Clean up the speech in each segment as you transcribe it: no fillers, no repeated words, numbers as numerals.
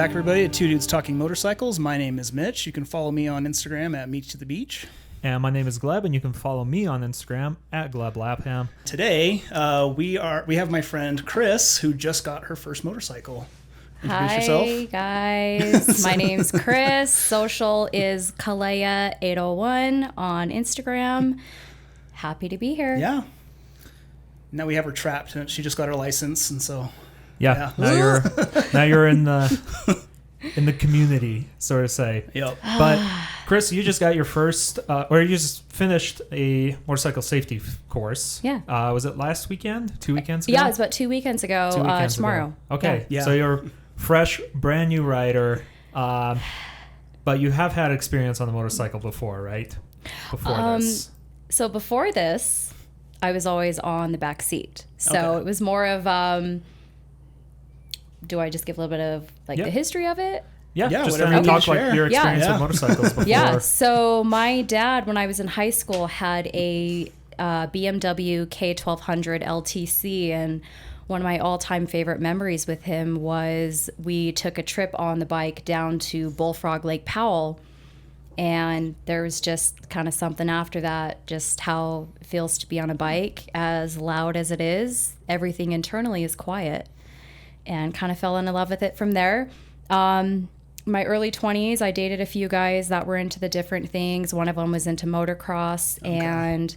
back, everybody, at Two Dudes Talking Motorcycles. My name is Mitch. You can follow me on Instagram at Meet to the Beach. And my name is Gleb, and you can follow me on Instagram at GlebLapham. Today, we have my friend Cris, who just got her first motorcycle. Introduce yourself. Hi, guys. My name's Cris. Social is Kalea801 on Instagram. Happy to be here. Yeah. Now we have her trapped. She just got her license, and so... Yeah. Now you're in the community, so to say. Yep. But Cris, you just got your first, or you just finished a motorcycle safety course. Yeah. Was it last weekend? 2 weekends ago? Yeah, it was about 2 weekends ago. 2 weekends tomorrow. ago. Okay. Yeah. So you're fresh, brand new rider, but you have had experience on the motorcycle before, right? Before this. So before this, I was always on the back seat. So it was more of... do I just give a little bit of the history of it? Yeah, just whatever you talk share. like your experience with motorcycles before. Yeah, so my dad, when I was in high school, had a BMW K1200 LTC, and one of my all-time favorite memories with him was we took a trip on the bike down to Bullfrog Lake Powell, and there was just kind of something after that, just how it feels to be on a bike, as loud as it is, everything internally is quiet. And kind of fell in love with it from there. My early 20s, I dated a few guys that were into the different things. One of them was into motocross and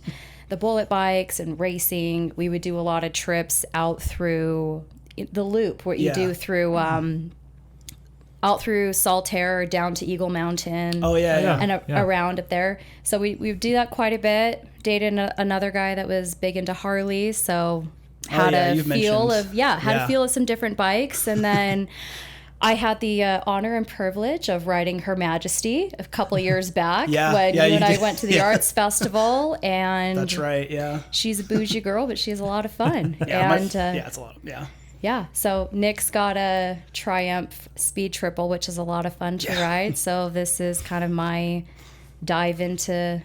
the bullet bikes and racing. We would do a lot of trips out through the loop, what you do through out through Saltaire down to Eagle Mountain. Oh, yeah. And around up there. So we would do that quite a bit. Dated another guy that was big into Harleys, so... had a feel of some different bikes, and then I had the honor and privilege of riding Her Majesty a couple of years back when you and I went to the arts festival, and that's right. Yeah, she's a bougie girl, but she has a lot of fun. It's a lot. Yeah, so Nick's got a Triumph Speed Triple, which is a lot of fun to ride. So this is kind of my dive into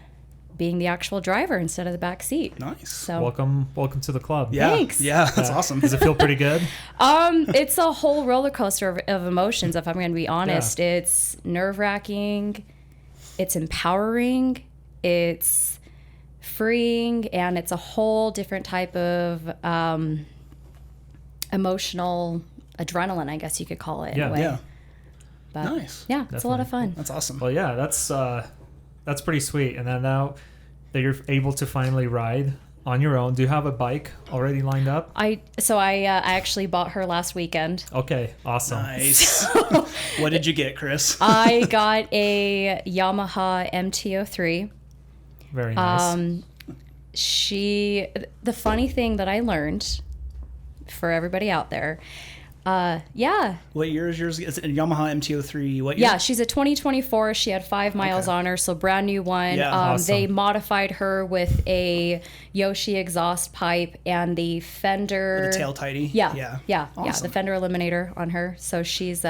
being the actual driver instead of the back seat. Nice. So welcome to the club. Yeah. Thanks. Yeah, that's awesome. Does it feel pretty good? It's a whole roller coaster of emotions, if I'm going to be honest. Yeah. It's nerve-wracking, it's empowering, it's freeing, and it's a whole different type of emotional adrenaline, I guess you could call it in a way. Yeah. But nice. Yeah, it's a lot of fun. That's awesome. Well, yeah, that's pretty sweet. And then now that you're able to finally ride on your own, do you have a bike already lined up? I actually bought her last weekend. Okay, awesome. Nice. What did you get, Cris? I got a Yamaha MT-03. Very nice. The funny thing that I learned for everybody out there, what year is yours? Is it a Yamaha MT-03? What year? Yeah, she's a 2024. She had 5 miles on her, so brand new one. Yeah, awesome. They modified her with a Yoshi exhaust pipe and the fender. With a tail tidy. Yeah. Awesome. The fender eliminator on her. So she's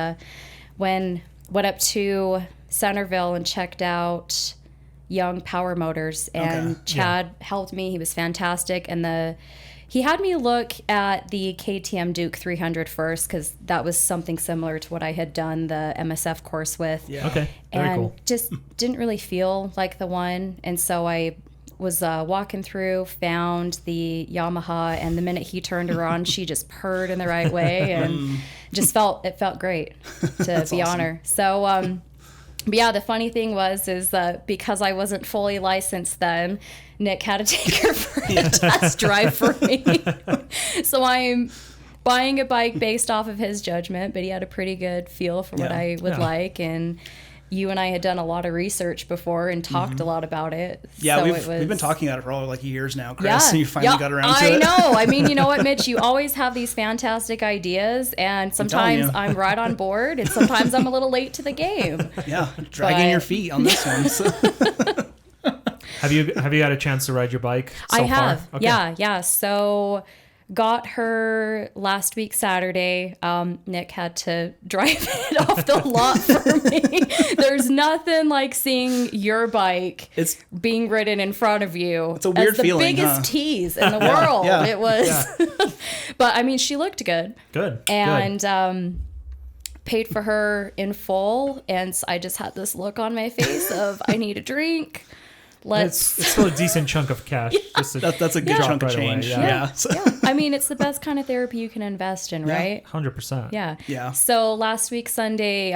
went up to Centerville and checked out Young Power Motors, and Chad helped me. He was fantastic, and he had me look at the KTM Duke 300 first, because that was something similar to what I had done the MSF course with. Yeah. Okay, very cool. Just didn't really feel like the one. And so I was walking through, found the Yamaha, and the minute he turned her on, she just purred in the right way, and it felt great to be on her. So, but yeah, the funny thing is that because I wasn't fully licensed then, Nick had to take her for a test drive for me. So I'm buying a bike based off of his judgment, but he had a pretty good feel for what I would like. And you and I had done a lot of research before and talked a lot about it. Yeah, so we've been talking about it for all years now, Cris, and you finally got around to it. I know. I mean, you know what, Mitch? You always have these fantastic ideas, and sometimes I'm right on board, and sometimes I'm a little late to the game. Yeah, dragging your feet on this one. So. Have you had a chance to ride your bike so I have. far? Okay. Yeah. So got her last week Saturday. Nick had to drive it off the lot for me. There's nothing like seeing your bike being ridden in front of you. It's a weird feeling, the biggest tease in the world. It was. But I mean, she looked good. Good. And paid for her in full, and I just had this look on my face of I need a drink. It's still a decent chunk of cash. Yeah. That's a good chunk of change. Yeah. I mean, it's the best kind of therapy you can invest in, right? 100%. Yeah. So last week, Sunday,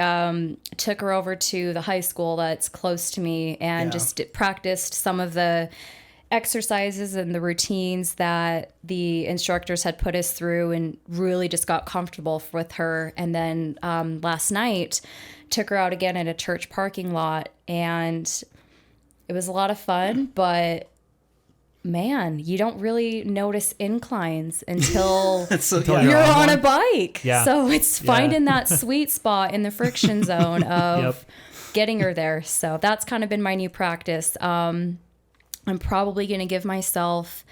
took her over to the high school that's close to me and just practiced some of the exercises and the routines that the instructors had put us through and really just got comfortable with her. And then last night, took her out again in a church parking lot, and it was a lot of fun, but man, you don't really notice inclines until you're on a bike. Yeah. So it's finding that sweet spot in the friction zone of getting her there. So that's kind of been my new practice. I'm probably going to give myself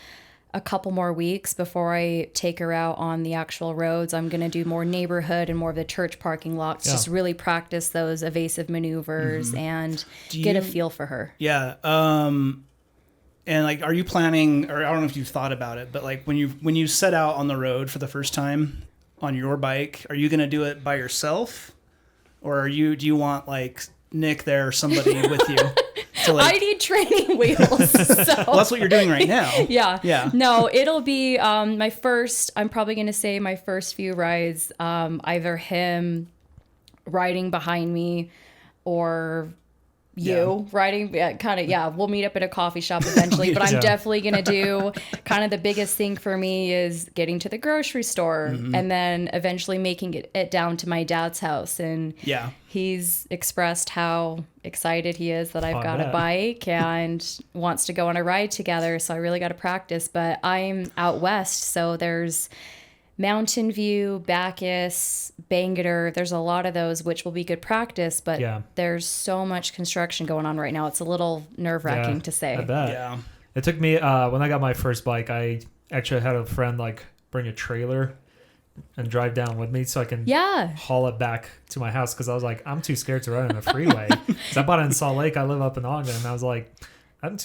a couple more weeks before I take her out on the actual roads. I'm going to do more neighborhood and more of the church parking lots, just really practice those evasive maneuvers and get a feel for her. Yeah. And like, are you planning, or I don't know if you've thought about it, but like when you set out on the road for the first time on your bike, are you going to do it by yourself, or do you want like Nick there or somebody with you? I need training wheels. So. Well, that's what you're doing right now. Yeah. No, it'll be I'm probably going to say my first few rides, either him riding behind me or you riding we'll meet up at a coffee shop eventually, but I'm definitely going to do kind of the biggest thing for me is getting to the grocery store and then eventually making it down to my dad's house. And he's expressed how excited he is that I've got a bike and wants to go on a ride together. So I really got to practice, but I'm out west. So there's Mountain View, Bacchus, Bangerter. There's a lot of those, which will be good practice, but there's so much construction going on right now. It's a little nerve-wracking to say. I bet. Yeah. It took me, when I got my first bike, I actually had a friend like bring a trailer and drive down with me so I can haul it back to my house, because I was like, I'm too scared to ride on the freeway. So I bought it in Salt Lake. I live up in Ogden, and I was like, it's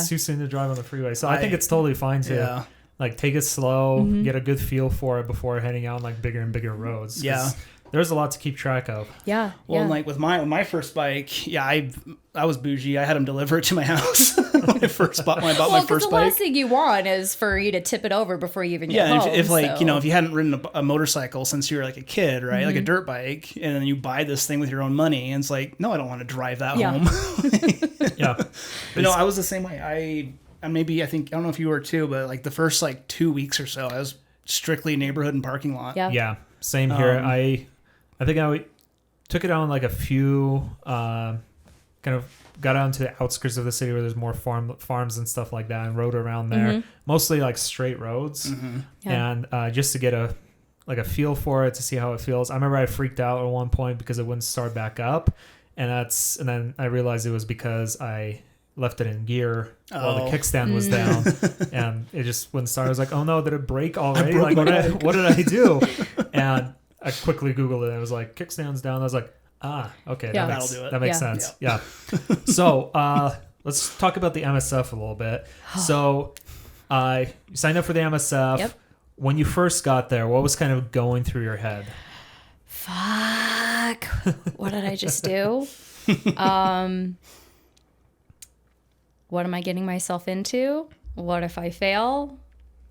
too soon to drive on the freeway. So I think it's totally fine to like take it slow, get a good feel for it before heading out on like bigger and bigger roads. Yeah. There's a lot to keep track of. Yeah. Well, and like with my first bike, I was bougie. I had them deliver it to my house when I bought my first bike. The last thing you want is for you to tip it over before you even get home. If if you hadn't ridden a motorcycle since you were like a kid, right? Like a dirt bike, and then you buy this thing with your own money, and it's like, no, I don't want to drive that home. But no, I was the same way. I don't know if you were too, but like the first like 2 weeks or so, I was strictly neighborhood and parking lot. Yeah. Same here. I think I took it on like a few, kind of got out into the outskirts of the city where there's more farms and stuff like that, and rode around there, mostly like straight roads, and just to get a feel for it, to see how it feels. I remember I freaked out at one point because it wouldn't start back up, and then I realized it was because I left it in gear while the kickstand was down, and it just wouldn't start. I was like, oh no, did it break already? Like what did I do? And I quickly Googled it, and it was like, kickstand's down. I was like, okay, that'll do it. That makes sense. Yeah. So let's talk about the MSF a little bit. So you signed up for the MSF. Yep. When you first got there, what was kind of going through your head? Fuck. What did I just do? What am I getting myself into? What if I fail?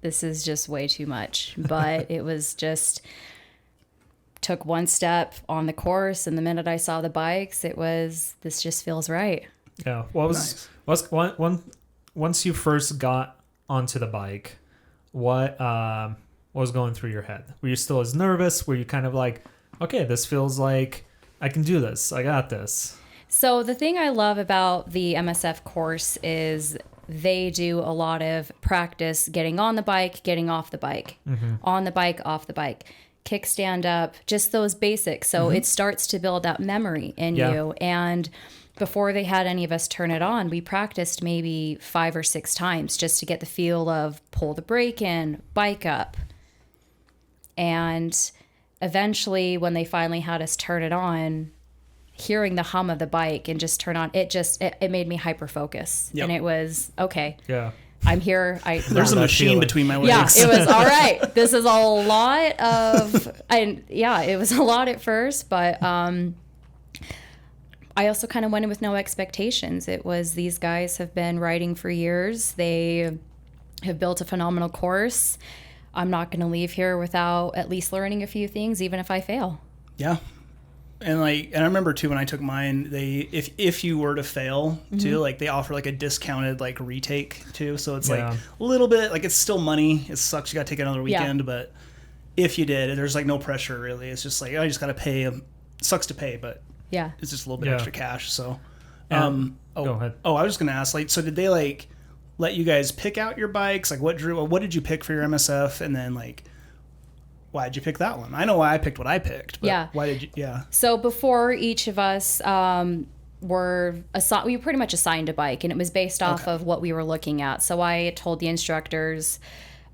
This is just way too much. But it was just took one step on the course, and the minute I saw the bikes, it was, this just feels right. Yeah. Once you first got onto the bike, what was going through your head? Were you still as nervous? Were you kind of like, okay, this feels like I can do this. I got this. So the thing I love about the MSF course is they do a lot of practice getting on the bike, getting off the bike, on the bike, off the bike, kickstand up, just those basics. So it starts to build that memory in you. And before they had any of us turn it on, we practiced maybe 5 or 6 times just to get the feel of pull the brake in, bike up. And eventually when they finally had us turn it on, hearing the hum of the bike and just turn on, it made me hyper focus. And it was okay. I'm here. There's a machine between my legs. Yeah, it was all right. This is a lot of, it was a lot at first, but I also kind of went in with no expectations. It was, these guys have been riding for years. They have built a phenomenal course. I'm not going to leave here without at least learning a few things, even if I fail. Yeah. And I remember too, when I took mine, if you were to fail too, like they offer like a discounted like retake too. So it's like a little bit, like it's still money. It sucks. You got to take another weekend, but if you did, there's like no pressure really. It's just like, I just got to pay. Sucks to pay, but it's just a little bit extra cash. So, go ahead. Oh, I was just going to ask, like, so did they like let you guys pick out your bikes? Like what did you pick for your MSF? And then like, why did you pick that one? I know why I picked what I picked, but why did you? Yeah. So before each of us we were pretty much assigned a bike, and it was based off of what we were looking at. So I told the instructors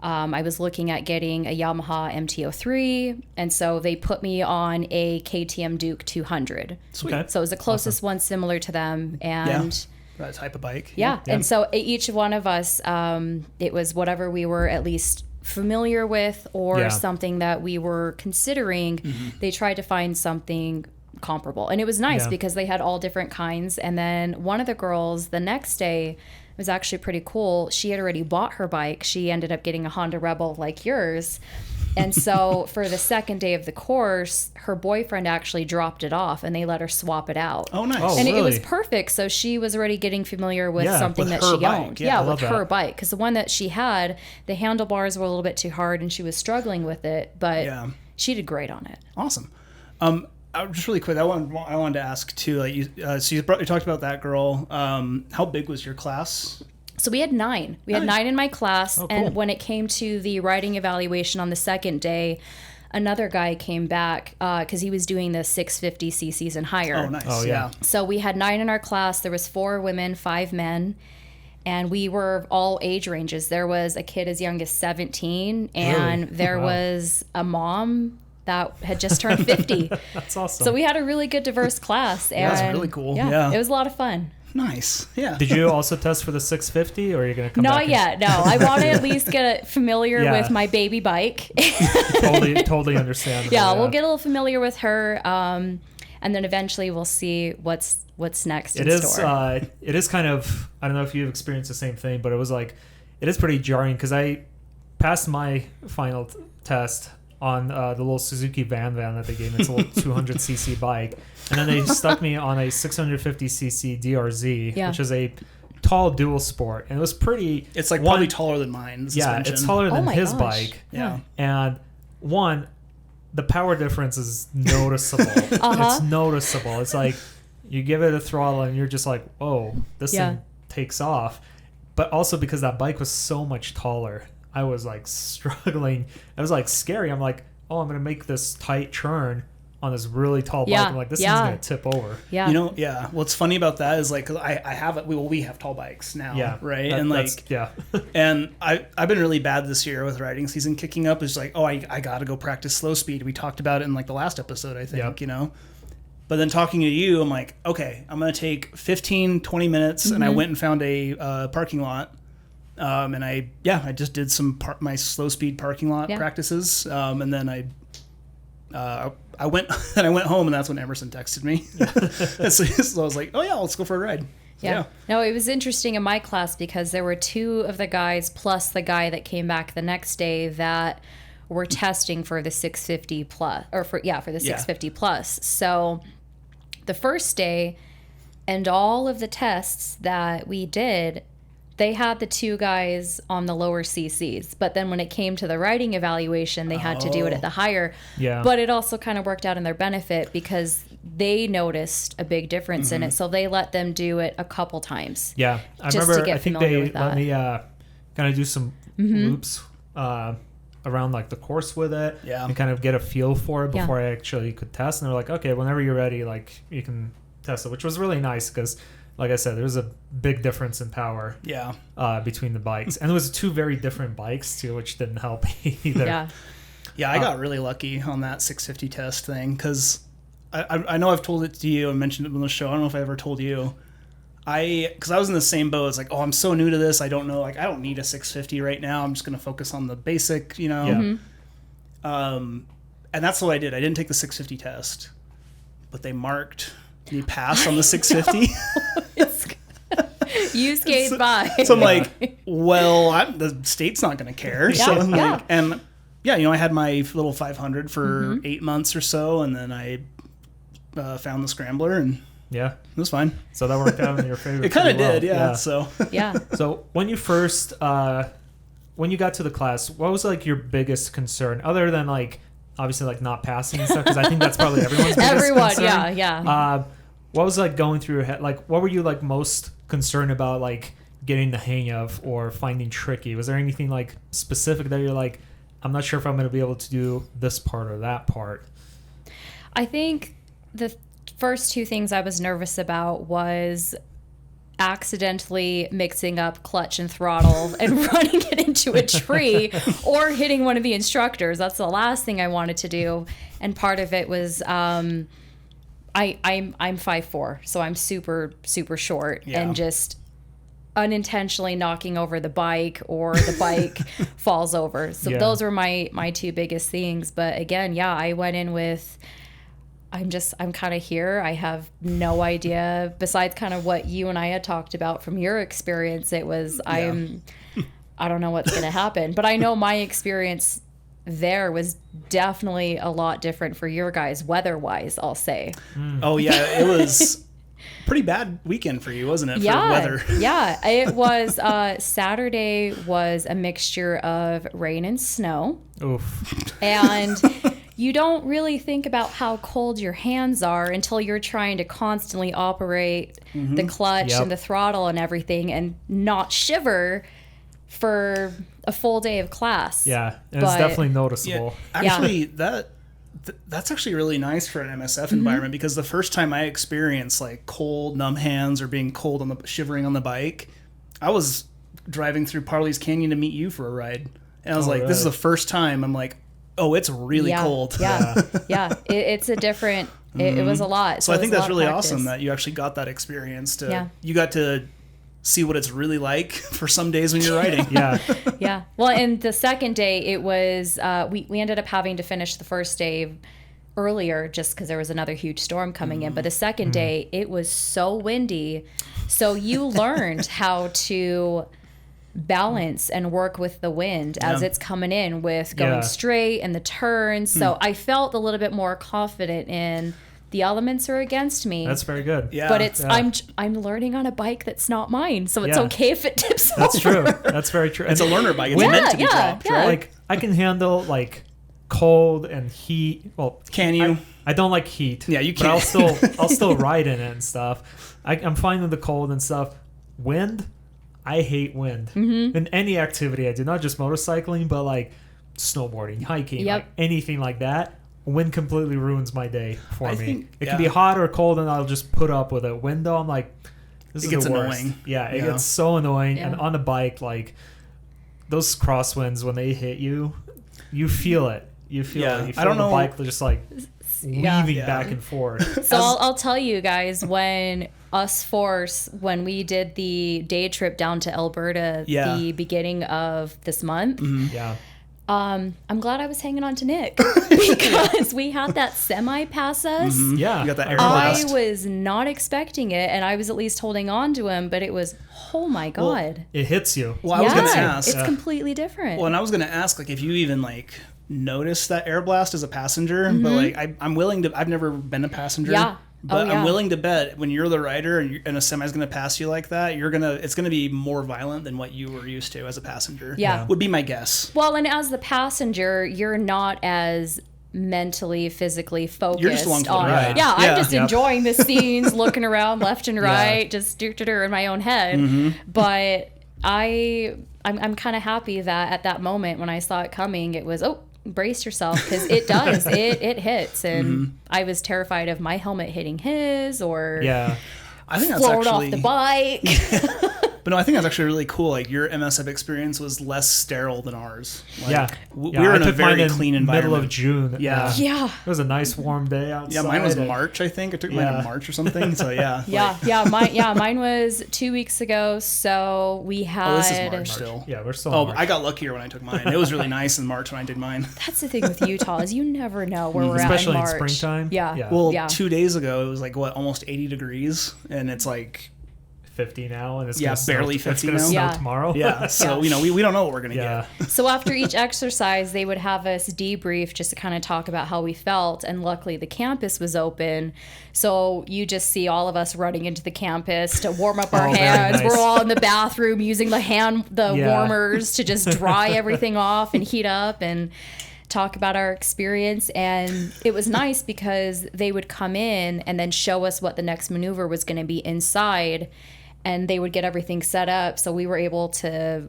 I was looking at getting a Yamaha MT-03, and so they put me on a KTM Duke 200. Sweet. Okay. So it was the closest one similar to them, and that type of bike. Yeah. And so each one of us, it was whatever we were at least familiar with or something that we were considering. They tried to find something comparable, and it was nice because they had all different kinds. And then one of the girls the next day was actually pretty cool. She had already bought her bike. She ended up getting a Honda Rebel like yours. And so for the second day of the course, her boyfriend actually dropped it off and they let her swap it out. Oh, nice. And it was perfect. So she was already getting familiar with something that she owned. Yeah, with her bike. Because the one that she had, the handlebars were a little bit too hard and she was struggling with it, but she did great on it. Awesome. Just really quick, I wanted to ask too, like you talked about that girl. How big was your class? So we had 9. We had 9 in my class. Oh, cool. And when it came to the riding evaluation on the second day, another guy came back because he was doing the 650 cc's and higher. Oh, nice. Oh, yeah. So we had 9 in our class. There was 4 women, 5 men. And we were all age ranges. There was a kid as young as 17. And there was a mom that had just turned 50. That's awesome. So we had a really good diverse class. And that's really cool. Yeah, it was a lot of fun. Nice. Yeah. Did you also test for the 650, or are you going to come back? Not yet. No, I want to at least get familiar with my baby bike. Totally understandable. Yeah, we'll get a little familiar with her, and then eventually we'll see what's next in store. It is kind of, I don't know if you've experienced the same thing, but it is pretty jarring because I passed my final test on the little Suzuki van that they gave me. It's a little 200cc bike. And then they stuck me on a 650cc DRZ, which is a tall dual sport. And it was pretty... It's like probably taller than mine. It's taller than his bike. Yeah. And the power difference is noticeable. It's noticeable. It's like you give it a throttle and you're just like, oh, this thing takes off. But also because that bike was so much taller, I was like struggling. It was like scary. I'm like, oh, I'm going to make this tight turn on this really tall bike. I'm like, this thing's going to tip over. Yeah. You know, what's funny about that is like, cause I have it. We have tall bikes now. Yeah. Right. And I've been really bad this year with riding season kicking up. It's like, oh, I got to go practice slow speed. We talked about it in like the last episode, I think, you know, but then talking to you, I'm like, okay, I'm going to take 15, 20 minutes. And I went and found a parking lot. And I just did some my slow speed parking lot practices. And then I went home, and that's when Emerson texted me. So I was like, oh yeah, let's go for a ride. Yeah. No, it was interesting in my class because there were 2 of the guys plus the guy that came back the next day that were testing for the 650 plus, or for the 650 plus. So the first day and all of the tests that we did, they had the 2 guys on the lower CCs, but then when it came to the riding evaluation, they had to do it at the higher. Yeah. But it also kind of worked out in their benefit because they noticed a big difference in it, so they let them do it a couple times. Yeah, I remember. I think they let me kind of do some loops around like the course with it, and kind of get a feel for it before I actually could test. And they're like, okay, whenever you're ready, like you can test it, which was really nice because, like I said, there was a big difference in power between the bikes. And there was 2 very different bikes, too, which didn't help either. Yeah, I got really lucky on that 650 test thing because I know I've told it to you and mentioned it on the show. I don't know if I ever told you. because I was in the same boat. It's like, oh, I'm so new to this. I don't know. Like, I don't need a 650 right now. I'm just going to focus on the basic, you know? Yeah. And that's what I did. I didn't take the 650 test, but they marked me pass on the 650. You skate by. So I'm like, well, the state's not going to care. Yeah, So I'm yeah. like, and yeah, you know, I had my little 500 for 8 months or so, and then I found the scrambler, and yeah, it was fine. So that worked out in your favor. It kind of well. did, yeah. So yeah. So when you first, when you got to the class, what was like your biggest concern, other than like obviously like not passing and stuff? Because I think that's probably everyone's biggest concern. Yeah. What was like going through your head? Like, what were you like most concerned about, like getting the hang of or finding tricky? Was there anything like specific that you're like, I'm not sure if I'm going to be able to do this part or that part? I think the first two things I was nervous about was accidentally mixing up clutch and throttle and running it into a tree or hitting one of the instructors. That's the last thing I wanted to do. And part of it was I'm 5'4", so I'm super, super short, and just unintentionally knocking over the bike, or the bike falls over. So those were my two biggest things. But again, I went in with, I'm kind of here. I have no idea, besides kind of what you and I had talked about from your experience. It was, I don't know what's going to happen, but I know my experience there was definitely a lot different for your guys, weather-wise, I'll say. Oh, yeah, it was pretty bad weekend for you, wasn't it, for weather? Yeah, it was. Saturday was a mixture of rain and snow. Oof. And you don't really think about how cold your hands are until you're trying to constantly operate the clutch and the throttle and everything and not shiver for a full day of class. Yeah, and it's definitely noticeable. Yeah, actually, that's actually really nice for an MSF environment, because the first time I experienced like cold, numb hands or being cold on the shivering on the bike, I was driving through Parley's Canyon to meet you for a ride, and I was like, this is the first time I'm like, oh, it's really cold. It's a different. It was a lot. So I think that's really awesome that you actually got that experience. You got to see what it's really like for some days when you're riding. Yeah. Well, and the second day, it was we ended up having to finish the first day earlier just because there was another huge storm coming in. But the second day, it was so windy. So you learned how to balance and work with the wind as it's coming in, with going straight and the turns. So I felt a little bit more confident in the elements are against me. That's very good. Yeah. But it's I'm learning on a bike that's not mine, so it's okay if it tips over. That's true. That's very true. It's a learner bike. It's meant to be dropped, right? Like, I can handle like cold and heat. Well, can you? I don't like heat. Yeah, you can. But I'll still ride in it and stuff. I'm fine with the cold and stuff. Wind, I hate wind. In any activity I do, not just motorcycling, but like snowboarding, hiking, like anything like that. Wind completely ruins my day for me. It can be hot or cold, and I'll just put up with it. Wind, though, I'm like, this is the worst. Annoying. Yeah, it gets so annoying. And on the bike, like those crosswinds, when they hit you, you feel it. You feel it. You feel I don't the know. Bike just like weaving back and forth. So I'll tell you guys, when when we did the day trip down to Alberta, the beginning of this month. I'm glad I was hanging on to Nick because we had that semi pass us. Yeah, you got that air blast. I was not expecting it, and I was at least holding on to him, but it was, oh my God. Well, it hits you. Well, I was going to ask. It's completely different. Well, and I was going to ask, like, if you even, like, noticed that air blast as a passenger, but, like, I'm willing to, I've never been a passenger. Yeah. But I'm willing to bet when you're the rider and a semi's going to pass you like that, it's going to be more violent than what you were used to as a passenger. Yeah. Would be my guess. Well, and as the passenger, you're not as mentally, physically focused. You're just along for the ride. Yeah, I'm just enjoying the scenes, looking around left and right, just in my own head. But I'm kind of happy that at that moment when I saw it coming, it was, brace yourself, because it does. it hits, and I was terrified of my helmet hitting his, or I think that's float off the bike. But no, I think that's actually really cool. Like your MSF experience was less sterile than ours. Like, yeah. We were in a very clean environment. Middle of June. Yeah. Yeah. It was a nice warm day outside. Yeah, mine was March, I think. I took mine in March or something. So yeah. Mine was 2 weeks ago. So we had. Oh, this is March still. Yeah, we're still. I got luckier when I took mine. It was really nice in March when I did mine. That's the thing with Utah is you never know where we're especially at in March. in springtime. Yeah. Well, 2 days ago it was like almost 80 degrees, and it's like 50 now, and it's barely 50 now. It's gonna snow tomorrow. Yeah, so we don't know what we're gonna get. So after each exercise, they would have us debrief just to kind of talk about how we felt, and luckily the campus was open, so you just see all of us running into the campus to warm up our hands. Nice. We're all in the bathroom using the warmers to just dry everything off and heat up and talk about our experience. And it was nice because they would come in and then show us what the next maneuver was going to be inside, and they would get everything set up, so we were able to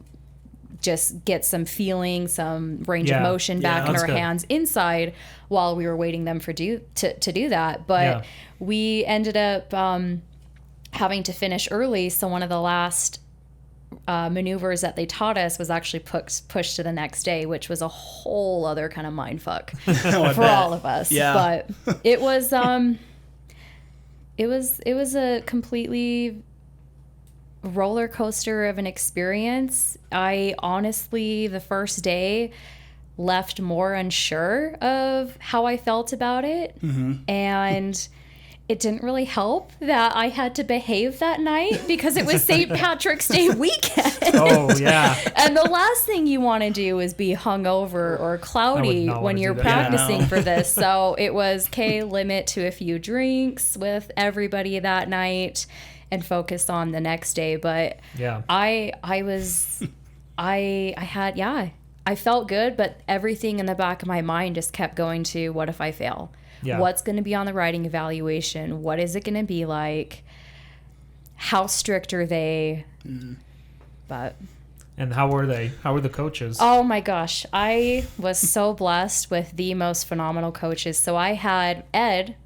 just get some feeling, some range of motion back in our hands inside while we were waiting them to do that. But we ended up having to finish early, so one of the last maneuvers that they taught us was actually pushed to the next day, which was a whole other kind of mind fuck for all of us. Yeah. But it was a completely roller coaster of an experience. I honestly, the first day, left more unsure of how I felt about it. And it didn't really help that I had to behave that night because it was St. Patrick's Day weekend. Oh, yeah. And the last thing you want to do is be hungover or cloudy when you're practicing for this. So it was limit to a few drinks with everybody that night and focus on the next day. But I felt good, but everything in the back of my mind just kept going to, what if I fail? Yeah. What's going to be on the riding evaluation? What is it going to be like? How strict are they? But and how were they? How were the coaches? Oh my gosh, I was so blessed with the most phenomenal coaches. So I had Ed,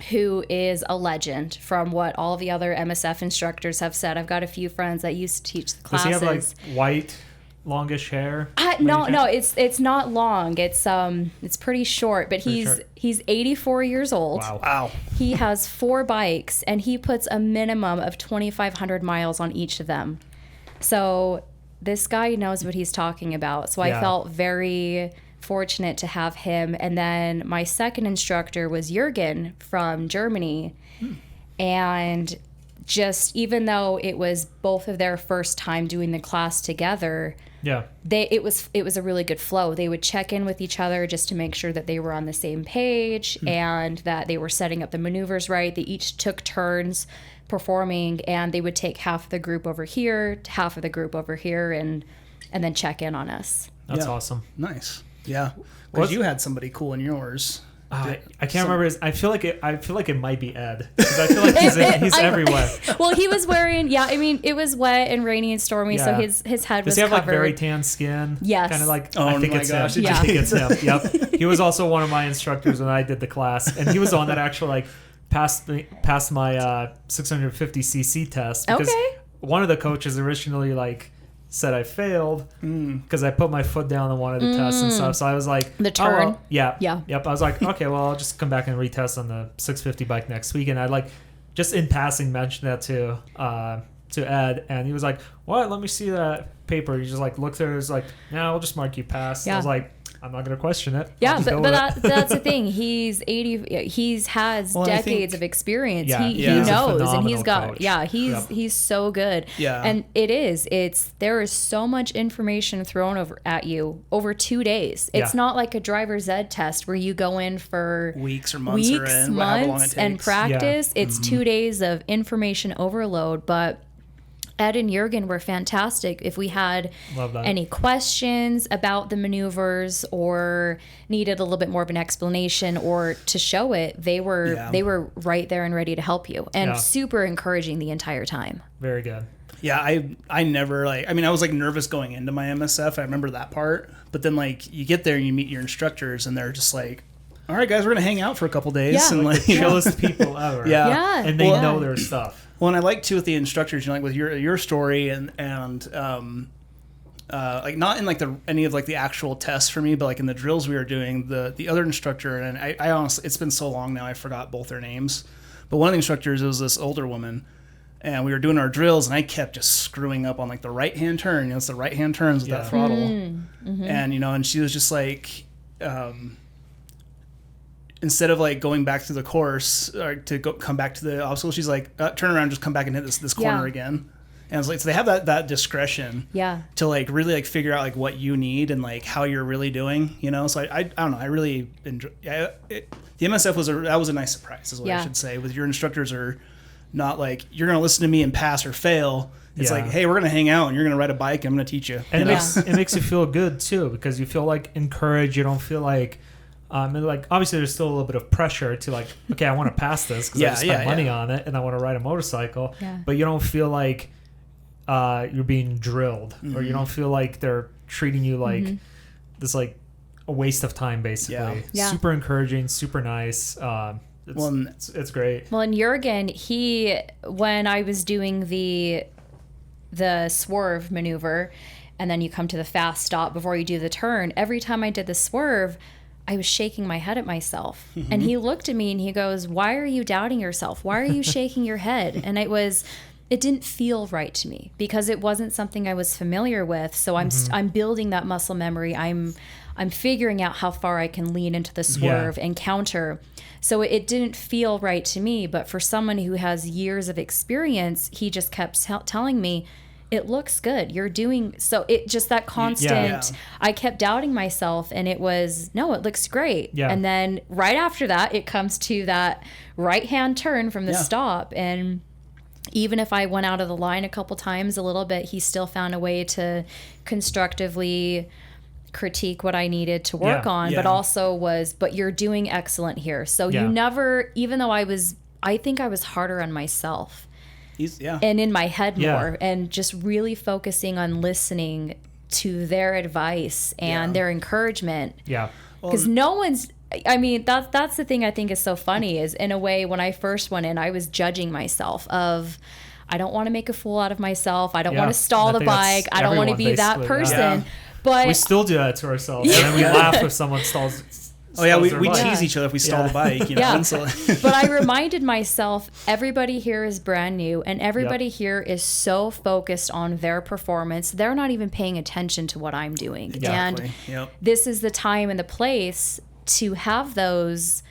who is a legend from what all the other MSF instructors have said. I've got a few friends that used to teach the classes. Does he have like white, longish hair? No, it's not long. It's pretty short, but he's 84 years old. Wow. He has 4 bikes, and he puts a minimum of 2,500 miles on each of them. So this guy knows what he's talking about. So I felt very fortunate to have him. And then my second instructor was Jürgen from Germany. And just even though it was both of their first time doing the class together, it was a really good flow. They would check in with each other just to make sure that they were on the same page and that they were setting up the maneuvers right. They each took turns performing, and they would take half of the group over here, half of the group over here, and then check in on us. That's awesome. Nice. Yeah, because you had somebody cool in yours. I can't remember his. I feel like it might be Ed, because I feel like he's everywhere. Well, he was wearing. Yeah, I mean, it was wet and rainy and stormy, so his head was covered. Does he have like very tan skin? Yes. Kind of like. Oh, I think my it's gosh. him. I think it's him. Yep. He was also one of my instructors when I did the class, and he was the one that actually like passed my 650cc test, because one of the coaches originally like said I failed because I put my foot down on one of the tests and stuff. So I was like, the turn. Oh, well, yep. I was like, okay, well, I'll just come back and retest on the 650 bike next week. And I like just in passing mentioned that to Ed, and he was like, what? Let me see that paper. He just like looked at it. He's like, no, we'll just mark you pass. I was like, I'm not going to question it. Yeah, but that's the thing. He's 80. He's has decades of experience. He knows, and he's got coach. He's so good. Yeah, and there is so much information thrown over at you over 2 days. It's not like a driver's ed test where you go in for weeks or months, and practice. It's 2 days of information overload, but Ed and Jürgen were fantastic. If we had any questions about the maneuvers or needed a little bit more of an explanation or to show it, they were right there and ready to help you, and super encouraging the entire time. Very good. Yeah, I never I was like nervous going into my MSF. I remember that part, but then like you get there and you meet your instructors and they're just like, all right, guys, we're gonna hang out for a couple days and like the chillest people ever. Yeah. And they know their stuff. Well, and I like too with the instructors, like with your story and like not in like any of like the actual tests for me, but like in the drills we were doing, the other instructor, and I honestly, it's been so long now I forgot both their names, but one of the instructors was this older woman, and we were doing our drills, and I kept just screwing up on like the right hand turn. It's the right hand turns with that throttle, and and she was just like, instead of like going back to the course or to come back to the obstacle, she's like, turn around, just come back and hit this corner again. And I was like, so they have that discretion to like really like figure out like what you need and like how you're really doing, So I don't know. I really enjoy the MSF was a nice surprise is what I should say. With your instructors are not like, you're going to listen to me and pass or fail. It's like, hey, we're going to hang out and you're going to ride a bike. And I'm going to teach you. And it makes you feel good too, because you feel like encouraged. You don't feel like, and like obviously there's still a little bit of pressure to like, okay, I want to pass this because I just spent money on it and I want to ride a motorcycle. Yeah. But you don't feel like you're being drilled, or you don't feel like they're treating you like this, like a waste of time, basically. Yeah. Super encouraging, super nice. It's great. Well, and Jurgen, when I was doing the swerve maneuver, and then you come to the fast stop before you do the turn, every time I did the swerve, I was shaking my head at myself. And he looked at me and he goes, "Why are you doubting yourself? Why are you shaking your head?" And it didn't feel right to me because it wasn't something I was familiar with. So I'm building that muscle memory. I'm figuring out how far I can lean into the swerve and counter. So it didn't feel right to me. But for someone who has years of experience, he just kept telling me, it looks good. You're doing so. It just that constant. I kept doubting myself, and it was no. It looks great. Yeah. And then right after that, it comes to that right hand turn from the stop, and even if I went out of the line a couple times a little bit, he still found a way to constructively critique what I needed to work on, but also but you're doing excellent here. So you never, even though I think I was harder on myself. And in my head more, and just really focusing on listening to their advice and their encouragement. Yeah. Because that's the thing I think is so funny is, in a way, when I first went in, I was judging myself of, I don't want to make a fool out of myself. I don't want to stall the bike. I don't want to be that person. Yeah. But we still do that to ourselves. And then we laugh if someone stalls. We tease each other if we stall the bike. But I reminded myself, everybody here is brand new, and everybody here is so focused on their performance. They're not even paying attention to what I'm doing. Exactly. And this is the time and the place to have those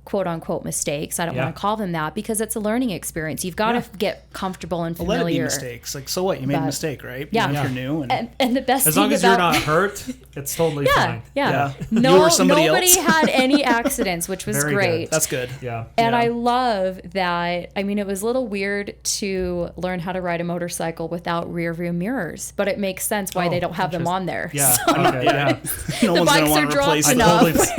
quote unquote mistakes. I don't want to call them that, because it's a learning experience. You've got to get comfortable and familiar. Let it be mistakes. Like, so what? You made a mistake, right? Yeah. If you're new. And the best as long as you're not hurt, it's totally fine. Yeah. Nobody had any accidents, which was great. Good. That's good. Yeah. And I love that. I mean, it was a little weird to learn how to ride a motorcycle without rear view mirrors, but it makes sense why they don't have them on there. Yeah. So, No the bikes are dropping off.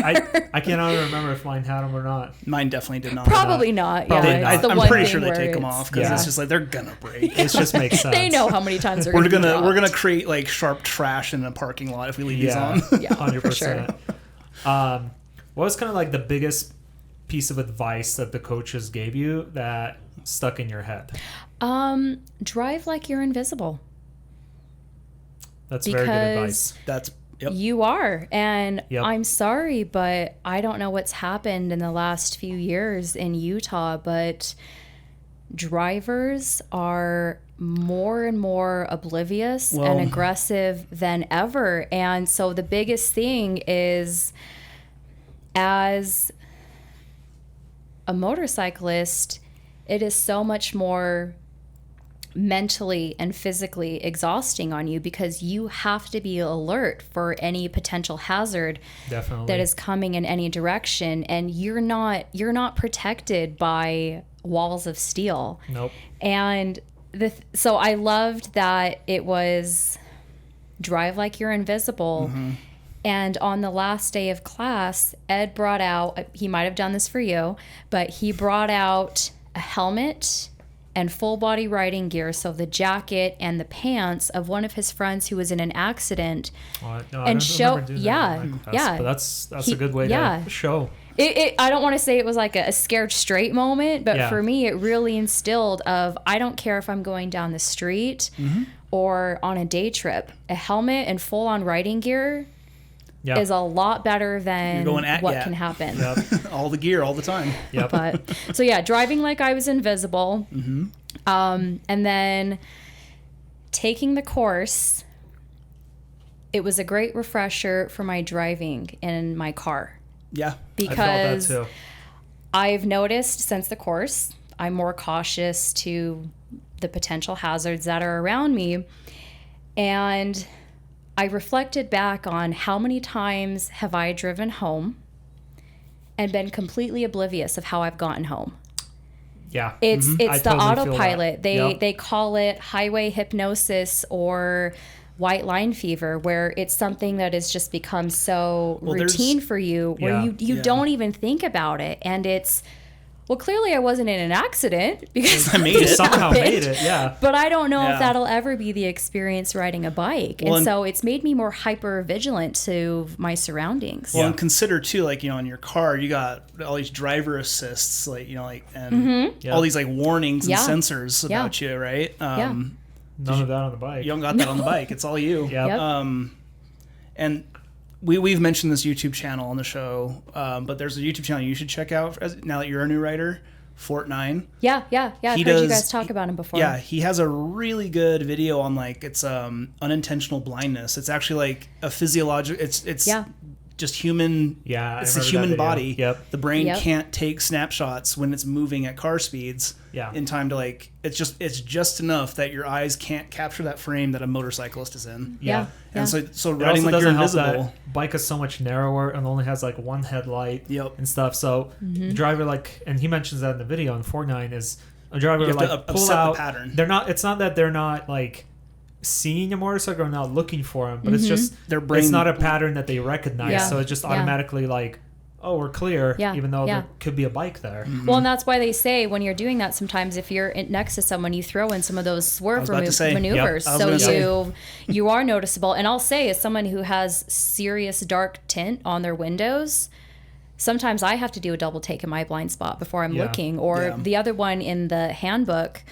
I cannot remember if mine had them or not. Mine definitely did not. Probably not. Yeah, I'm pretty sure they take them off because it's just like they're gonna break. It just makes sense. They know how many times they're we're gonna create like sharp trash in a parking lot if we leave these on. Yeah, 100%. What was kind of like the biggest piece of advice that the coaches gave you that stuck in your head? Drive like you're invisible. That's very good advice. Yep. You are. And I'm sorry, but I don't know what's happened in the last few years in Utah, but drivers are more and more oblivious and aggressive than ever. And so the biggest thing is, as a motorcyclist, it is so much more mentally and physically exhausting on you, because you have to be alert for any potential hazard that is coming in any direction, and you're not protected by walls of steel. Nope. And so I loved that it was drive like you're invisible. Mm-hmm. And on the last day of class, Ed brought out, he might have done this for you, but he brought out a helmet and full body riding gear, so the jacket and the pants of one of his friends who was in an accident, but that's a good way to show. I don't want to say it was like a scared straight moment, but for me, it really instilled of, I don't care if I'm going down the street or on a day trip, a helmet and full on riding gear is a lot better than what can happen. All the gear all the time. But so yeah, driving like I was invisible. And then taking the course, it was a great refresher for my driving in my car. Yeah. Because I felt that too. I've noticed since the course, I'm more cautious to the potential hazards that are around me. And I reflected back on how many times have I driven home and been completely oblivious of how I've gotten home. Yeah. It's the totally autopilot. They call it highway hypnosis or white line fever, where it's something that has just become so routine for you, where you don't even think about it. And it's, well, clearly I wasn't in an accident because I made it. Somehow made it, yeah. But I don't know if that'll ever be the experience riding a bike. Well, and so it's made me more hyper vigilant to my surroundings. Well, and consider too, like, you know, in your car, you got all these driver assists, like, you know, like, and all these like warnings and sensors about you, right? None of that on the bike. You don't got that on the bike. It's all you. And we've mentioned this YouTube channel on the show, but there's a YouTube channel you should check out now that you're a new rider, Fort9. Yeah. I've heard you guys talk about him before. Yeah, he has a really good video on like it's unintentional blindness. It's actually like a physiological. It's just human. Yeah, it's the human body. Yep. The brain can't take snapshots when it's moving at car speeds. In time to like, it's just enough that your eyes can't capture that frame that a motorcyclist is in. And so riding like you're invisible. Bike is so much narrower and only has like one headlight and stuff. So the driver, like, and he mentions that in the video on Fort9, is a driver like pull out the pattern. They're not. It's not that they're not like seeing a motorcycle or not looking for him, but it's just their brain. It's not a pattern that they recognize. So it's just automatically like, oh, we're clear, even though there could be a bike there. Well, and that's why they say when you're doing that, sometimes if you're next to someone, you throw in some of those swerve maneuvers, so you are noticeable. And I'll say, as someone who has serious dark tint on their windows, sometimes I have to do a double take in my blind spot before I'm looking. Or the other one in the handbook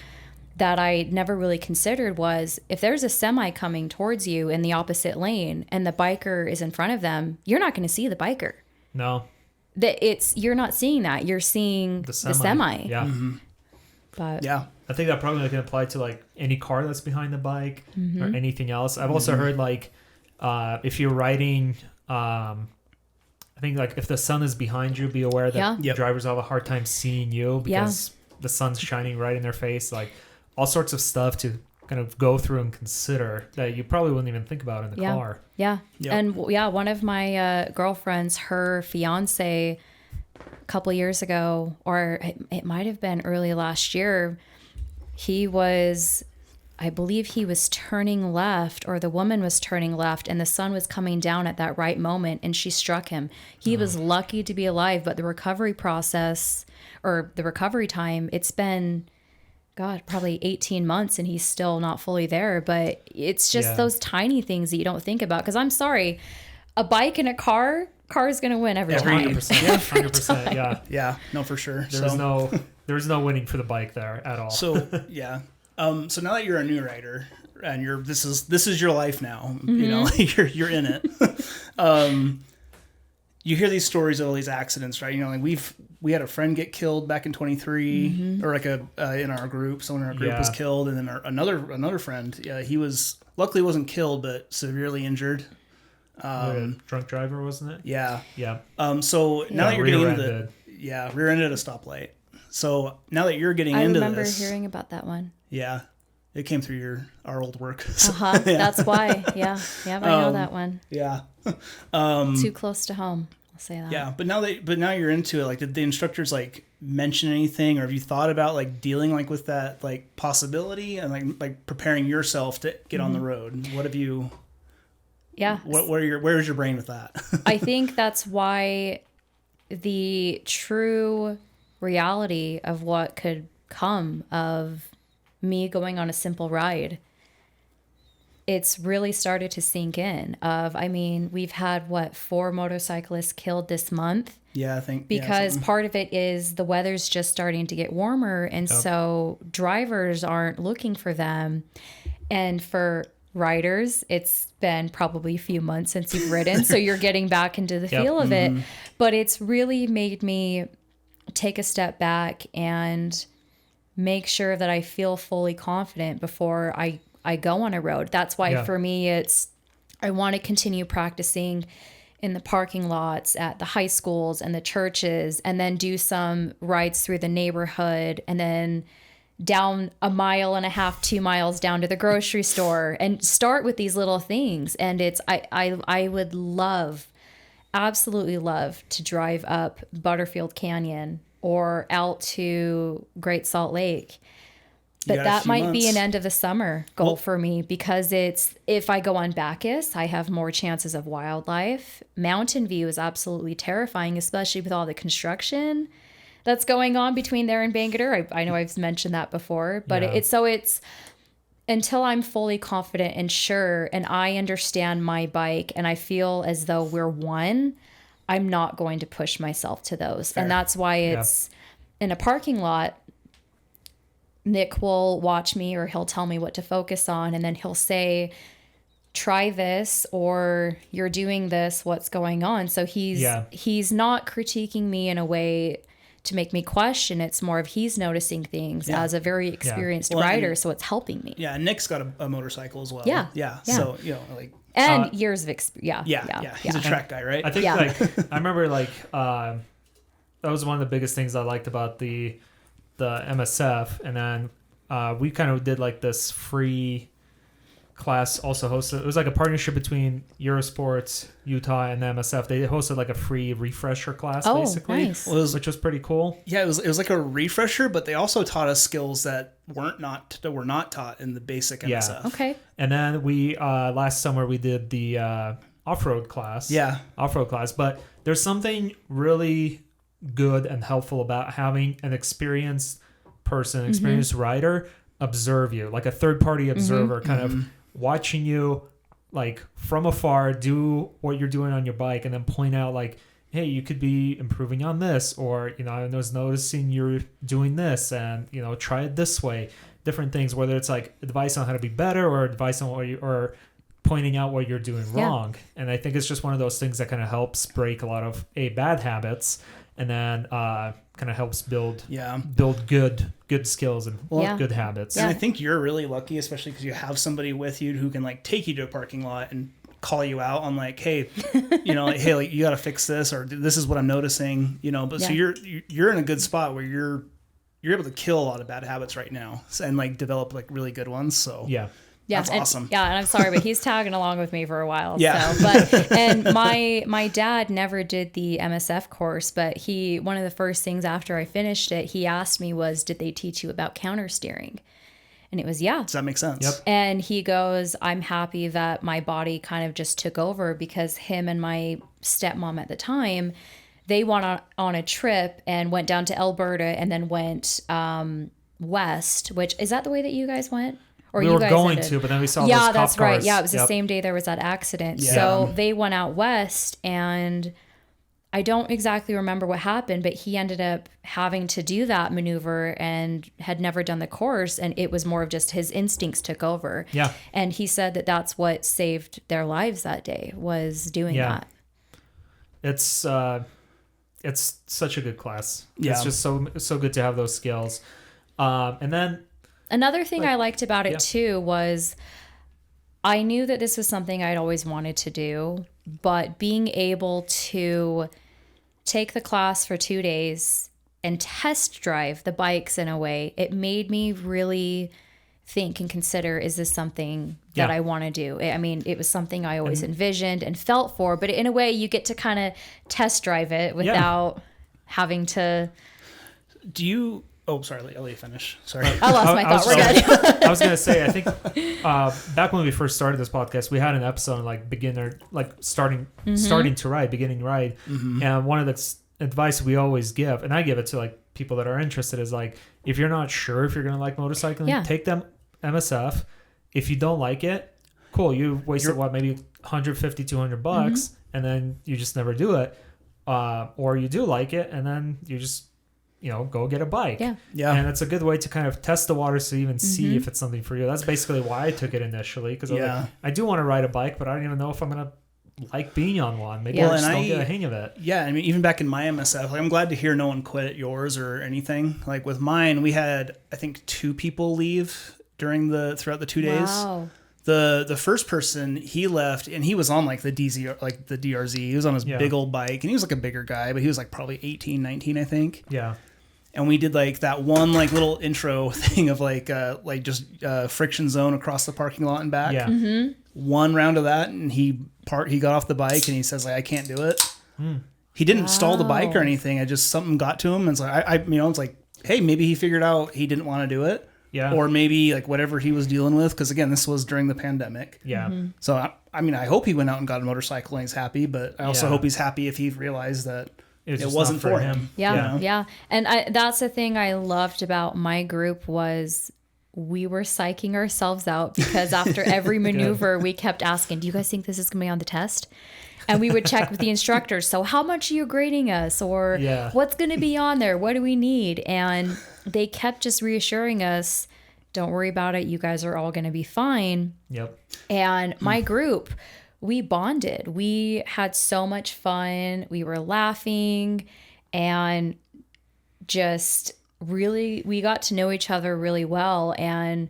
that I never really considered was, if there's a semi coming towards you in the opposite lane and the biker is in front of them, you're not going to see the biker. No. You're not seeing that. You're seeing the semi. Yeah. But I think that probably can apply to like any car that's behind the bike or anything else. I've also heard like if you're riding, I think like if the sun is behind you, be aware that drivers have a hard time seeing you because the sun's shining right in their face. Like all sorts of stuff to kind of go through and consider that you probably wouldn't even think about in the car. And one of my girlfriends, her fiance a couple years ago, or it might have been early last year, I believe he was turning left, or the woman was turning left, and the sun was coming down at that right moment, and she struck him. He was lucky to be alive, but the recovery process, or the recovery time, it's been probably 18 months and he's still not fully there. But it's just those tiny things that you don't think about. Because I'm sorry, a bike and a car is going to win every time. 100%. Yeah, no, for sure. There's no winning for the bike there at all. So, so now that you're a new rider and this is your life now, you know, you're in it. You hear these stories of all these accidents, right? You know, like we had a friend get killed back in 23, or like in our group, someone in our group was killed, and then another friend, he luckily wasn't killed, but severely injured. Drunk driver, wasn't it? Yeah. So now that you're getting into rear-ended at a stoplight. So now that you're getting into this, I remember hearing about that one. Yeah, it came through our old work. So, that's why. Yeah, I know that one. Yeah. Too close to home. I'll say that. Yeah, but now you're into it. Like, did the instructors like mention anything, or have you thought about like dealing like with that like possibility and like preparing yourself to get on the road? What have you? Yeah. Where's your brain with that? I think that's why the true reality of what could come of me going on a simple ride it's really started to sink in we've had 4 motorcyclists killed this month. Yeah, I think because part of it is the weather's just starting to get warmer, and so drivers aren't looking for them. And for riders, it's been probably a few months since you've ridden, so you're getting back into the feel of it. But it's really made me take a step back and make sure that I feel fully confident before I go on a road. That's why for me, I want to continue practicing in the parking lots at the high schools and the churches, and then do some rides through the neighborhood, and then down 1.5 miles, 2 miles down to the grocery store, and start with these little things. And I would absolutely love to drive up Butterfield Canyon or out to Great Salt Lake. But that might be an end of the summer goal for me, because if I go on Bacchus, I have more chances of wildlife. Mountain View is absolutely terrifying, especially with all the construction that's going on between there and Bangerter. I know I've mentioned that before, but it's until I'm fully confident and sure, and I understand my bike, and I feel as though we're one, I'm not going to push myself to those. Fair. And that's why it's in a parking lot. Nick will watch me, or he'll tell me what to focus on, and then he'll say, try this, or you're doing this, what's going on? So he's not critiquing me in a way to make me question. It's more of he's noticing things as a very experienced rider, so it's helping me. Yeah, and Nick's got a motorcycle as well. Yeah. So, and years of experience. Yeah. He's a track guy, right? I think I remember that was one of the biggest things I liked about the MSF, and then we kind of did this free class also hosted. It was like a partnership between Eurosports Utah and the MSF. They hosted a free refresher class basically, nice. Which was pretty cool. Yeah, it was like a refresher, but they also taught us skills that were not taught in the basic MSF. Okay. And then we last summer we did the off-road class. Yeah. Off-road class, but there's something really good and helpful about having an experienced rider observe you, like a third-party observer, kind of watching you from afar do what you're doing on your bike, and then point out hey, you could be improving on this, or I was noticing you're doing this, and try it this way. Different things, whether it's advice on how to be better, or advice on what or pointing out what you're doing wrong. And I think it's just one of those things that kind of helps break a lot of bad habits, and then kind of helps build good skills and good habits. And I think you're really lucky, especially because you have somebody with you who can take you to a parking lot and call you out on hey, hey, you got to fix this, or this is what I'm noticing, But so you're in a good spot where you're able to kill a lot of bad habits right now, and develop really good ones. So that's awesome. And I'm sorry, but he's tagging along with me for a while. Yeah. So, and my dad never did the MSF course, but one of the first things after I finished it, he asked me was, did they teach you about counter steering? And it was, Does that make sense? Yep. And he goes, I'm happy that my body kind of just took over, because him and my stepmom at the time, they went on a trip and went down to Alberta, and then went west, which is that the way that you guys went? Or we were going to, but then we saw those cop that's cars. Right. Yeah, it was the same day there was that accident. Yeah. So they went out west, and I don't exactly remember what happened, but he ended up having to do that maneuver and had never done the course, and it was more of just his instincts took over. Yeah. And he said that that's what saved their lives that day, was doing that. It's such a good class. Yeah. It's just so good to have those skills. And then another thing I liked about it too was I knew that this was something I'd always wanted to do, but being able to take the class for 2 days and test drive the bikes in a way, it made me really think and consider, is this something that I want to do? I mean, it was something I always envisioned and felt for, but in a way you get to kind of test drive it without having to... Oh, sorry, I'll let you finish. Sorry. I lost my thought. We're good. I was going to say, I think back when we first started this podcast, we had an episode on beginner, starting to ride, beginning ride. Mm-hmm. And one of the advice we always give, and I give it to people that are interested, is if you're not sure if you're going to like motorcycling, take them MSF. If you don't like it, cool, you wasted maybe 150, 200 bucks, and then you just never do it. Or you do like it, and then you just, go get a bike. Yeah. And it's a good way to kind of test the waters to even see if it's something for you. That's basically why I took it initially, because I do want to ride a bike, but I don't even know if I'm going to like being on one. Maybe I just don't get a hang of it. Yeah, I mean, even back in my MSF, I'm glad to hear no one quit yours or anything. Like with mine, we had, I think, 2 people leave throughout the 2 days. Wow. The first person, he left, and he was on like the DRZ. He was on his big old bike, and he was like a bigger guy, but he was like probably 18, 19, I think. Yeah. And we did like that one like little intro thing of like just friction zone across the parking lot and back. Yeah. Mm-hmm. One round of that, and he got off the bike, and he says like, I can't do it. He didn't stall the bike or anything. I just, something got to him, and it's like it's like, hey, maybe he figured out he didn't want to do it. Yeah. Or maybe like whatever he was dealing with, because again, this was during the pandemic. Yeah. So I hope he went out and got a motorcycle and he's happy, but I also hope he's happy if he realized that it wasn't for him. Yeah. Yeah. And that's the thing I loved about my group was we were psyching ourselves out, because after every maneuver, we kept asking, do you guys think this is going to be on the test? And we would check with the instructors. So how much are you grading us? Or what's going to be on there? What do we need? And they kept just reassuring us, don't worry about it. You guys are all going to be fine. Yep. And my group, we bonded. We had so much fun. We were laughing and just really, we got to know each other really well. And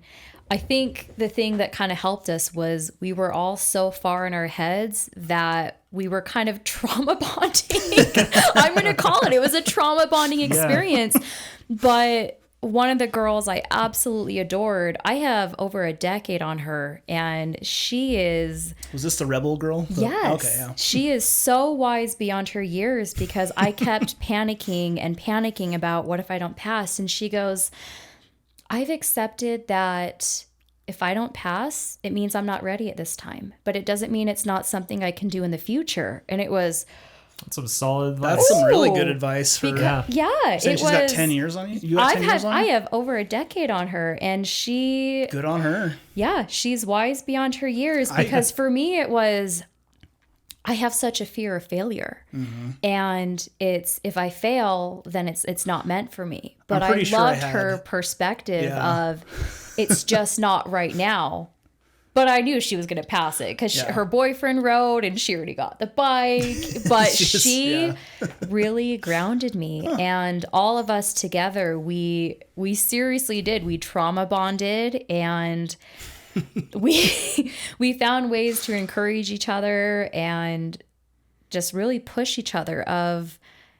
I think the thing that kind of helped us was we were all so far in our heads that we were kind of trauma bonding. I'm going to call it. It was a trauma bonding experience. But one of the girls I absolutely adored, I have over a decade on her, and she is... Was this the rebel girl? Yes. Okay, yeah. She is so wise beyond her years, because I kept panicking about what if I don't pass? And she goes, I've accepted that if I don't pass, it means I'm not ready at this time. But it doesn't mean it's not something I can do in the future. And it was... That's some solid advice. That's some really good advice for... Yeah, she's got 10 years on you? You got 10 years on her? I have over a decade on her, and she... Good on her. Yeah, she's wise beyond her years, because for me it was... I have such a fear of failure, and it's if I fail, then it's not meant for me. But I loved her perspective of it's just not right now. But I knew she was going to pass it, because her boyfriend rode and she already got the bike. But she really grounded me, and all of us together, we seriously did. We trauma bonded, and we found ways to encourage each other and just really push each other of,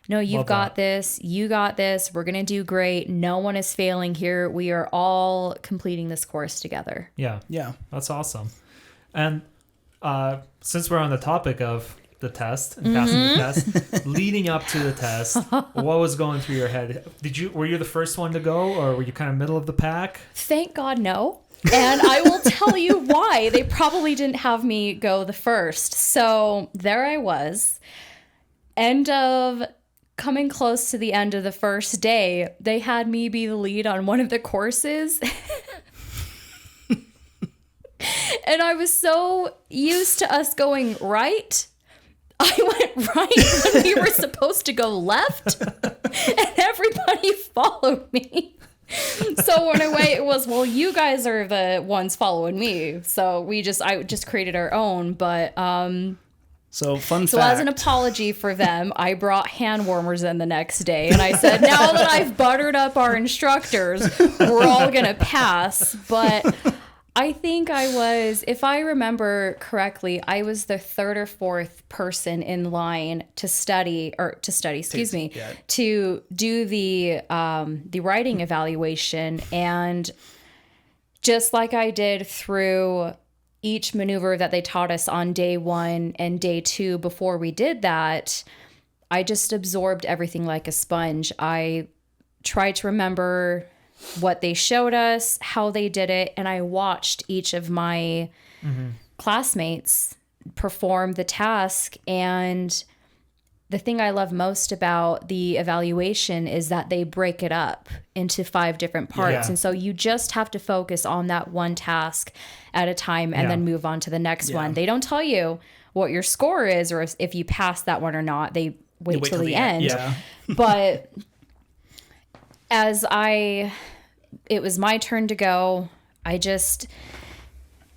no, you've got this, you got this, we're going to do great. No one is failing here. We are all completing this course together. Yeah. That's awesome. And since we're on the topic of the test and passing the test, leading up to the test, what was going through your head? Were you the first one to go, or were you kind of middle of the pack? Thank God, no. And I will tell you why. They probably didn't have me go the first. So there I was. Coming close to the end of the first day, they had me be the lead on one of the courses. And I was so used to us going right. I went right when we were supposed to go left. And everybody followed me. So in a way it was, well, you guys are the ones following me. So I just created our own. But so as an apology for them, I brought hand warmers in the next day, and I said, now that I've buttered up our instructors, we're all gonna pass. But I think I was, if I remember correctly, I was the 3rd or 4th person in line to do the writing evaluation. And just like I did through each maneuver that they taught us on day 1 and day 2 before we did that, I just absorbed everything like a sponge. I tried to remember what they showed us, how they did it, and I watched each of my classmates perform the task, and the thing I love most about the evaluation is that they break it up into 5 different parts. And so you just have to focus on that one task at a time and then move on to the next one. They don't tell you what your score is or if you pass that one or not. They wait till the end. But it was my turn to go, I just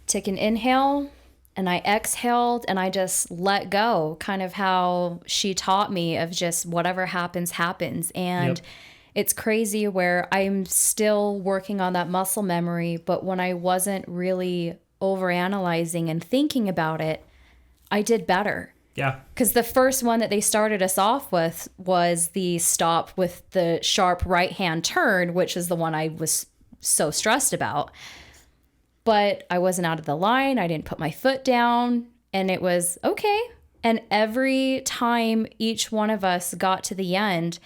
took an inhale and I exhaled and I just let go, kind of how she taught me of just whatever happens, happens. And it's crazy where I'm still working on that muscle memory, but when I wasn't really overanalyzing and thinking about it, I did better. Yeah. Because the first one that they started us off with was the stop with the sharp right-hand turn, which is the one I was so stressed about. But I wasn't out of the line. I didn't put my foot down. And it was okay. And every time each one of us got to the end,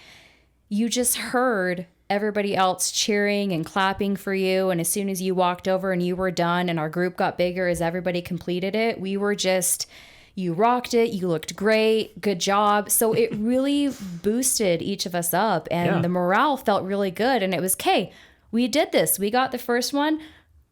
you just heard everybody else cheering and clapping for you. And as soon as you walked over and you were done and our group got bigger as everybody completed it, we were just, you rocked it. You looked great. Good job. So it really boosted each of us up and the morale felt really good. And it was, okay, we did this. We got the first one.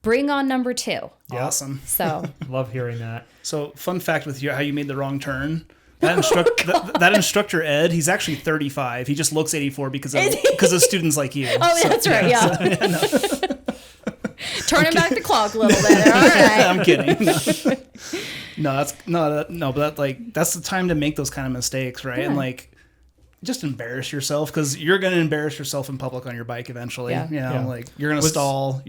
Bring on number 2. Awesome. So love hearing that. So fun fact with you, how you made the wrong turn. That instructor Ed, he's actually 35. He just looks 84 because of students like you. Oh, that's right. Yeah. Turning back the clock a little bit. All right. I'm kidding. But that's the time to make those kind of mistakes, right? And like, just embarrass yourself because you're going to embarrass yourself in public on your bike eventually. Like you're going to stall.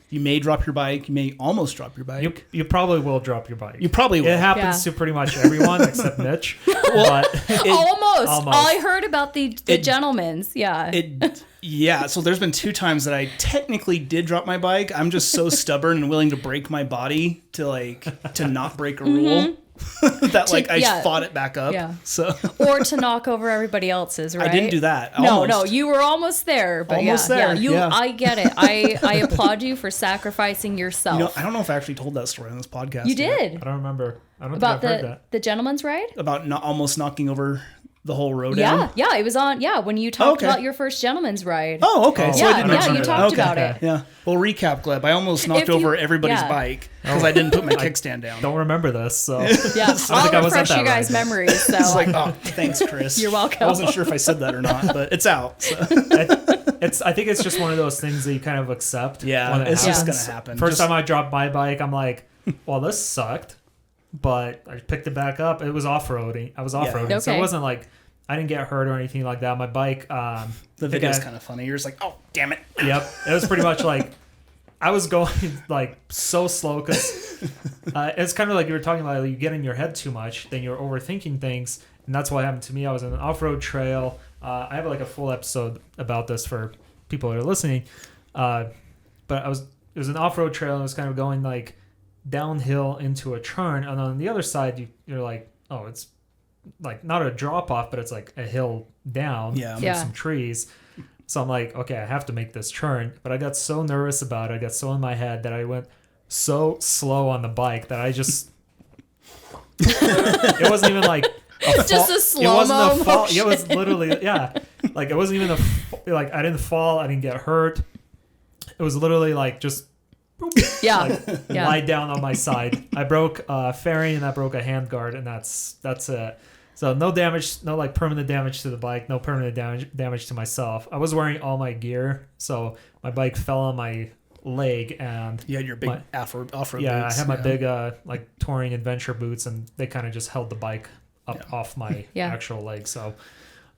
You may drop your bike. You may almost drop your bike. You probably will drop your bike. You probably will. It happens to pretty much everyone except Mitch. Almost. I heard about the gentleman's. So there's been 2 times that I technically did drop my bike. I'm just so stubborn and willing to break my body to not break a rule. That I fought it back up. Or to knock over everybody else's, right? I didn't do that. Almost. No, you were almost there. But almost there. I get it. I applaud you for sacrificing yourself. I don't know if I actually told that story on this podcast. You did. I don't remember. I don't about think I've heard that. The gentleman's ride? About almost knocking over the whole road down? Yeah, it was on, when you talked about your first gentleman's ride. Oh, okay. So I didn't remember you talked about it. Yeah. Well, recap, Gleb. I almost knocked over everybody's bike because I didn't put my kickstand down. Don't remember this, so... I'll refresh you guys' memories. So. It's like, thanks, Cris. You're welcome. I wasn't sure if I said that or not, but it's out. So. I think it's just one of those things that you kind of accept. Yeah, it's just going to happen. First time I dropped my bike, I'm like, well, this sucked. But I picked it back up. It was off-roading. I was off-roading, so it wasn't like... I didn't get hurt or anything like that. My bike... the video's kind of funny. You're just like, oh, damn it. Yep. It was pretty much like... I was going like so slow because it's kind of like you were talking about, you get in your head too much, then you're overthinking things. And that's what happened to me. I was in an off-road trail. I have like a full episode about this for people that are listening. But it was an off-road trail and it was kind of going like downhill into a turn. And on the other side, you're like, oh, it's like not a drop off, but it's like a hill down with some trees. So I'm like, okay, I have to make this turn. But I got so nervous about it. I got so in my head that I went so slow on the bike that I just, it wasn't even like just a slow-mo motion. It was literally, like it wasn't even like I didn't fall. I didn't get hurt. It was literally like just lie down on my side. I broke a fairing and I broke a handguard, and that's it. So no damage, no like permanent damage to the bike, no permanent damage to myself. I was wearing all my gear, so my bike fell on my leg, and you had your big off-road boots. I had my big like touring adventure boots, and they kind of just held the bike up off my actual leg. So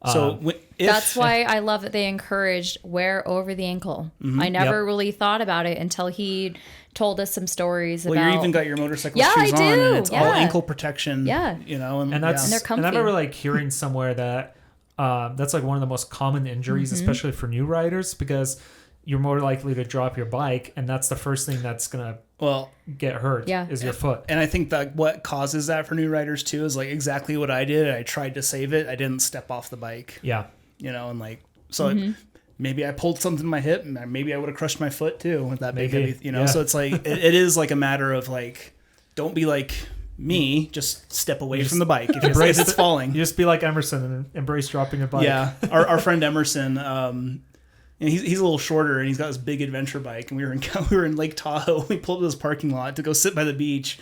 that's why I love that they encouraged wear over the ankle. Mm-hmm. I never really thought about it until he told us some stories about... Well, you even got your motorcycle shoes on, and it's all ankle protection. Yeah. You know, and they're comfy. And I remember like hearing somewhere that that's like one of the most common injuries, especially for new riders, because you're more likely to drop your bike, and that's the first thing that's gonna get hurt is your foot. And I think that what causes that for new riders too is like exactly what I did. I tried to save it. I didn't step off the bike. Yeah. You know, and like so maybe I pulled something in my hip, and maybe I would have crushed my foot too with that big heavy, you know. So it's like it is like a matter of like, don't be like me, just step away from the bike if it's falling. You just be like Emerson and embrace dropping your bike. Yeah, our friend Emerson, and he's a little shorter, and he's got this big adventure bike, and we were in Lake Tahoe. We pulled up to this parking lot to go sit by the beach,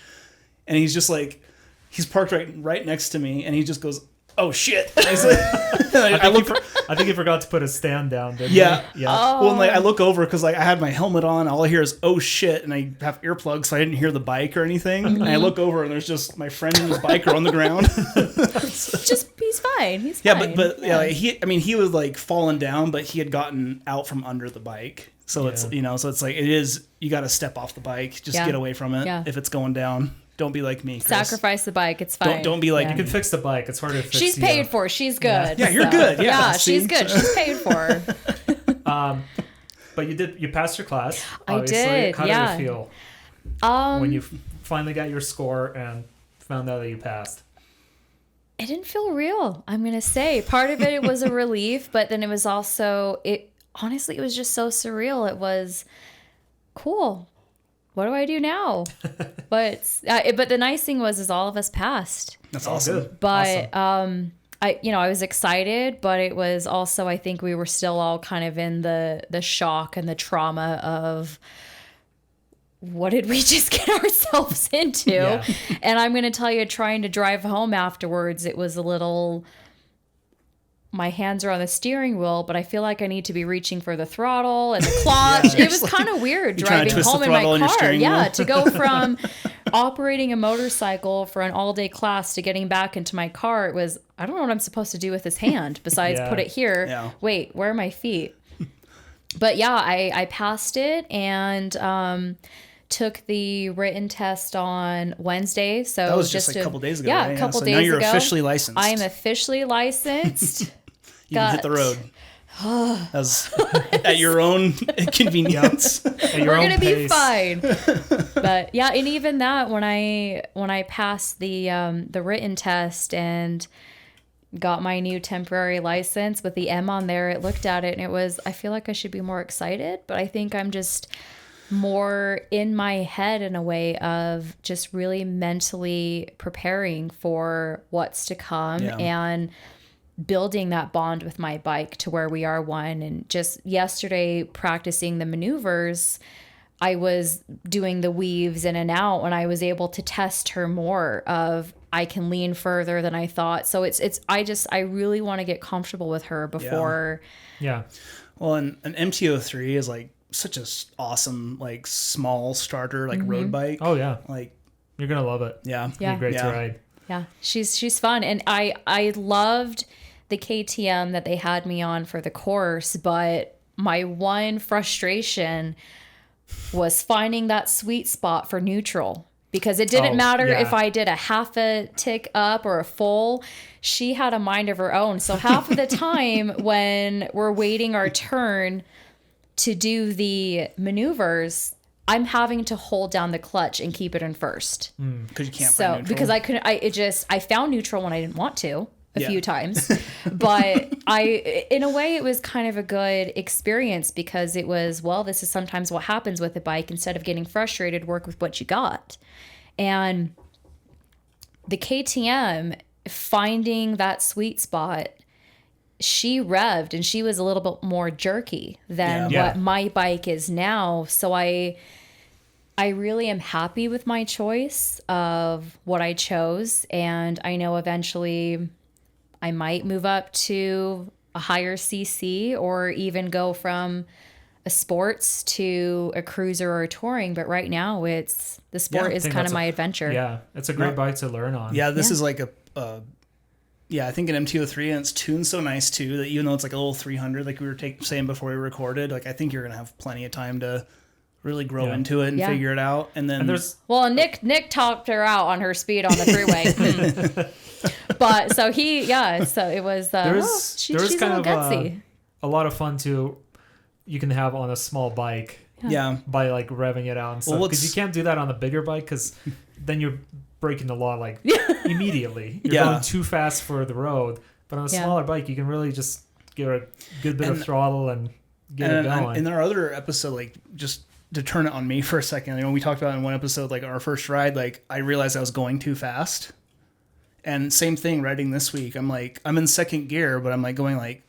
and he's just like, he's parked right next to me, and he just goes, "Oh shit!" I think he forgot to put his stand down. Didn't he? Yeah. Well, and I look over because I had my helmet on. All I hear is "oh shit," and I have earplugs, so I didn't hear the bike or anything. And I look over, and there's just my friend and his bike are on the ground. He's fine. He's fine. But he was like falling down, but he had gotten out from under the bike. So it's so it's like you got to step off the bike, just get away from it if it's going down. Don't be like me, Cris. Sacrifice the bike. It's fine. Don't be like you can fix the bike. It's harder to fix. She's paid for. She's good. Yeah, you're good. Yeah, she's good. She's paid for. But you passed your class. Obviously. I did. How did it feel when you finally got your score and found out that you passed? It didn't feel real. I'm gonna say part of it was a relief, but then it was also honestly, it was just so surreal. It was cool. What do I do now? But the nice thing was all of us passed. That's awesome. Good. But I was excited, but it was also, I think we were still all kind of in the shock and the trauma of what did we just get ourselves into? Yeah. And I'm going to tell you, trying to drive home afterwards, it was a little, my hands are on the steering wheel, but I feel like I need to be reaching for the throttle and the clutch. It was kind of weird driving home in my car. Yeah, to go from operating a motorcycle for an all-day class to getting back into my car, it was, I don't know what I'm supposed to do with this hand besides put it here. Yeah. Wait, where are my feet? But yeah, I passed it and took the written test on Wednesday. So that was just a couple days ago. Yeah, right? a couple so days now you're ago. Officially licensed. I am officially licensed. You can hit the road. As at your own convenience. We're gonna be fine. But yeah, and even that, when I passed the written test and got my new temporary license with the M on there, it looked at it and it was, I feel like I should be more excited, but I think I'm just more in my head in a way of just really mentally preparing for what's to come and building that bond with my bike to where we are one. And just yesterday practicing the maneuvers, I was doing the weaves in and out and I was able to test her more of I can lean further than I thought. So I really want to get comfortable with her before. Yeah. Well, and an MT-03 is like such a awesome, like small starter, like road bike. Oh yeah. Like you're going to love it. Yeah. It'll be great to ride. Yeah. She's fun. And I loved the KTM that they had me on for the course, but my one frustration was finding that sweet spot for neutral, because it didn't matter if I did a half a tick up or a full. She had a mind of her own. So half of the time when we're waiting our turn to do the maneuvers, I'm having to hold down the clutch and keep it in first. Because you can't find neutral. Because I couldn't, I found neutral when I didn't want to. A few times, but in a way it was kind of a good experience, because it was, well, this is sometimes what happens with a bike. Instead of getting frustrated, work with what you got. And the KTM, finding that sweet spot, she revved and she was a little bit more jerky than what my bike is now. So I really am happy with my choice of what I chose. And I know eventually I might move up to a higher CC or even go from a sports to a cruiser or a touring. But right now it's the sport is kind of my adventure. Yeah. It's a great bike to learn on. Yeah. This is like I think an MT-03, and it's tuned so nice too, that even though it's like a little 300, like we were saying before we recorded, like I think you're going to have plenty of time to really grow into it and figure it out. And then Nick talked her out on her speed on the freeway. But so it was, she's kind of gutsy. A lot of fun too. You can have on a small bike. Yeah. By like revving it out and stuff. Because you can't do that on a bigger bike, because then you're breaking the law like immediately. You're going too fast for the road. But on a smaller bike, you can really just give it a good bit of throttle and get it going. In our other episode, like just to turn it on me for a second. When we talked about in one episode, like our first ride, like I realized I was going too fast. And same thing riding this week. I'm like, I'm in second gear, but I'm like going like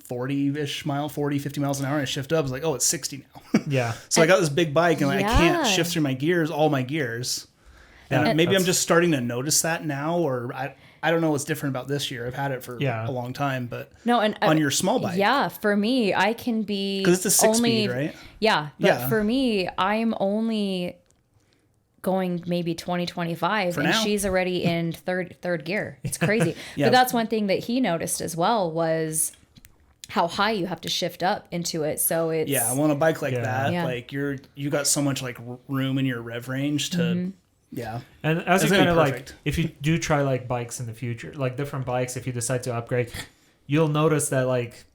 40-ish mile, 40, 50 miles an hour. And I shift up. I was like, oh, it's 60 now. Yeah. So I got this big bike and like, I can't shift through my gears, all my gears. And maybe I'm just starting to notice that now, or I don't know what's different about this year. I've had it for a long time, but on your small bike. Yeah, for me, I can be... Because it's a 6-speed, right? Yeah, but for me, I'm only going maybe 20, 25, and she's already in third gear. It's crazy. But that's one thing that he noticed as well was how high you have to shift up into it. So it's... Yeah, on a bike like that, like you got so much like room in your rev range to... Yeah. And as you kind of like, if you do try like bikes in the future, like different bikes, if you decide to upgrade, you'll notice that like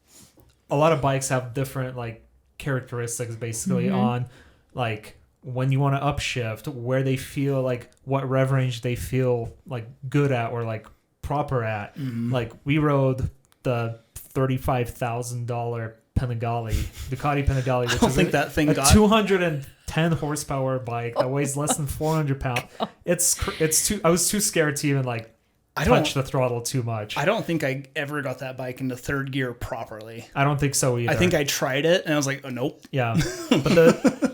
a lot of bikes have different like characteristics basically on like when you want to upshift, where they feel like what rev range they feel like good at or like proper at. Like we rode the $35,000 Panigale, Ducati Panigale, which is that thing a got 210 horsepower bike that weighs less than 400 pounds. It's too. I was too scared to even like touch the throttle too much. I don't think I ever got that bike into third gear properly. I don't think so either. I think I tried it and I was like, oh nope. Yeah, but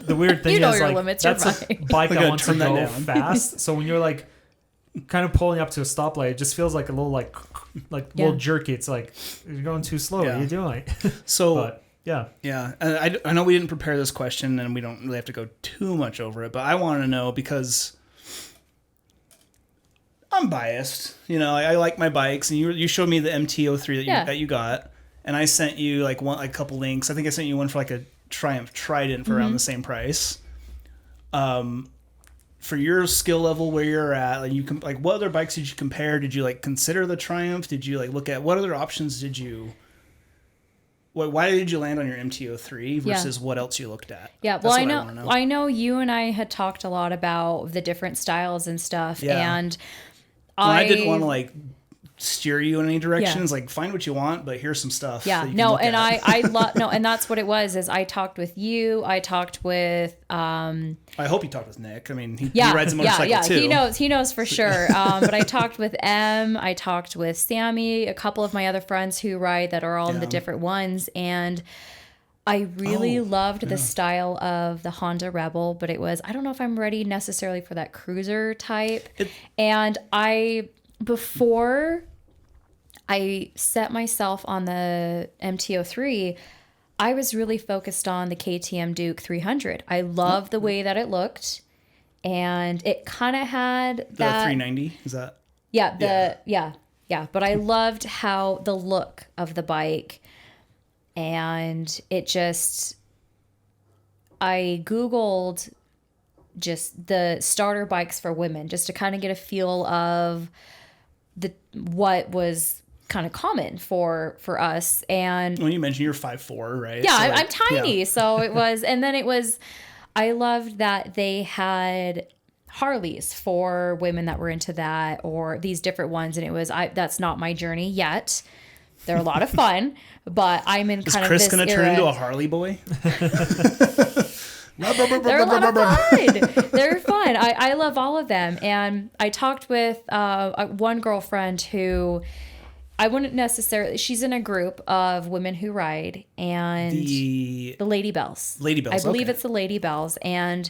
the weird thing is like limits, that's a bike that wants to go fast. So when you're like kind of pulling up to a stoplight, it just feels like a little like a little jerky. It's like you're going too slow. What are you doing? So but, yeah. And I know we didn't prepare this question, and we don't really have to go too much over it. But I want to know because I'm biased. You know, I like my bikes, and you showed me the MT-03 that you got, and I sent you like a couple links. I think I sent you one for like a Triumph Trident for around the same price. For your skill level where you're at, like what other bikes did you compare? Did you like consider the Triumph? Did you like look at what other options did you? Why did you land on your MT-03 versus what else you looked at? Yeah, well, I know you and I had talked a lot about the different styles and stuff, and I didn't want to like steer you in any directions. Like find what you want, but here's some stuff. Yeah, I love and that's what it was. Is I talked with you. I talked with. I hope you talked with Nick. I mean, he rides a motorcycle too. He knows for sure. But I talked with M. I talked with Sammy. A couple of my other friends who ride that are all in the different ones, and I really loved the style of the Honda Rebel. But it was I don't know if I'm ready necessarily for that cruiser type. And before I set myself on the MT-03, I was really focused on the KTM Duke 300. I love the way that it looked, and it kind of had the 390. Is that? Yeah. But I loved how the look of the bike, and it just. I Googled just the starter bikes for women, just to kind of get a feel of what was kind of common for us. And when you mentioned you're 5'4", right? Yeah, so I'm tiny. So it was, and then it was, I loved that they had Harleys for women that were into that, or these different ones. And it was, that's not my journey yet. They're a lot of fun, but I'm in kind of this Is Cris going to turn into a Harley boy? They're a lot of fun. They're fun. I love all of them. And I talked with one girlfriend who I wouldn't necessarily... She's in a group of women who ride, and the Lady Bells. Lady Bells, I believe it's the Lady Bells. And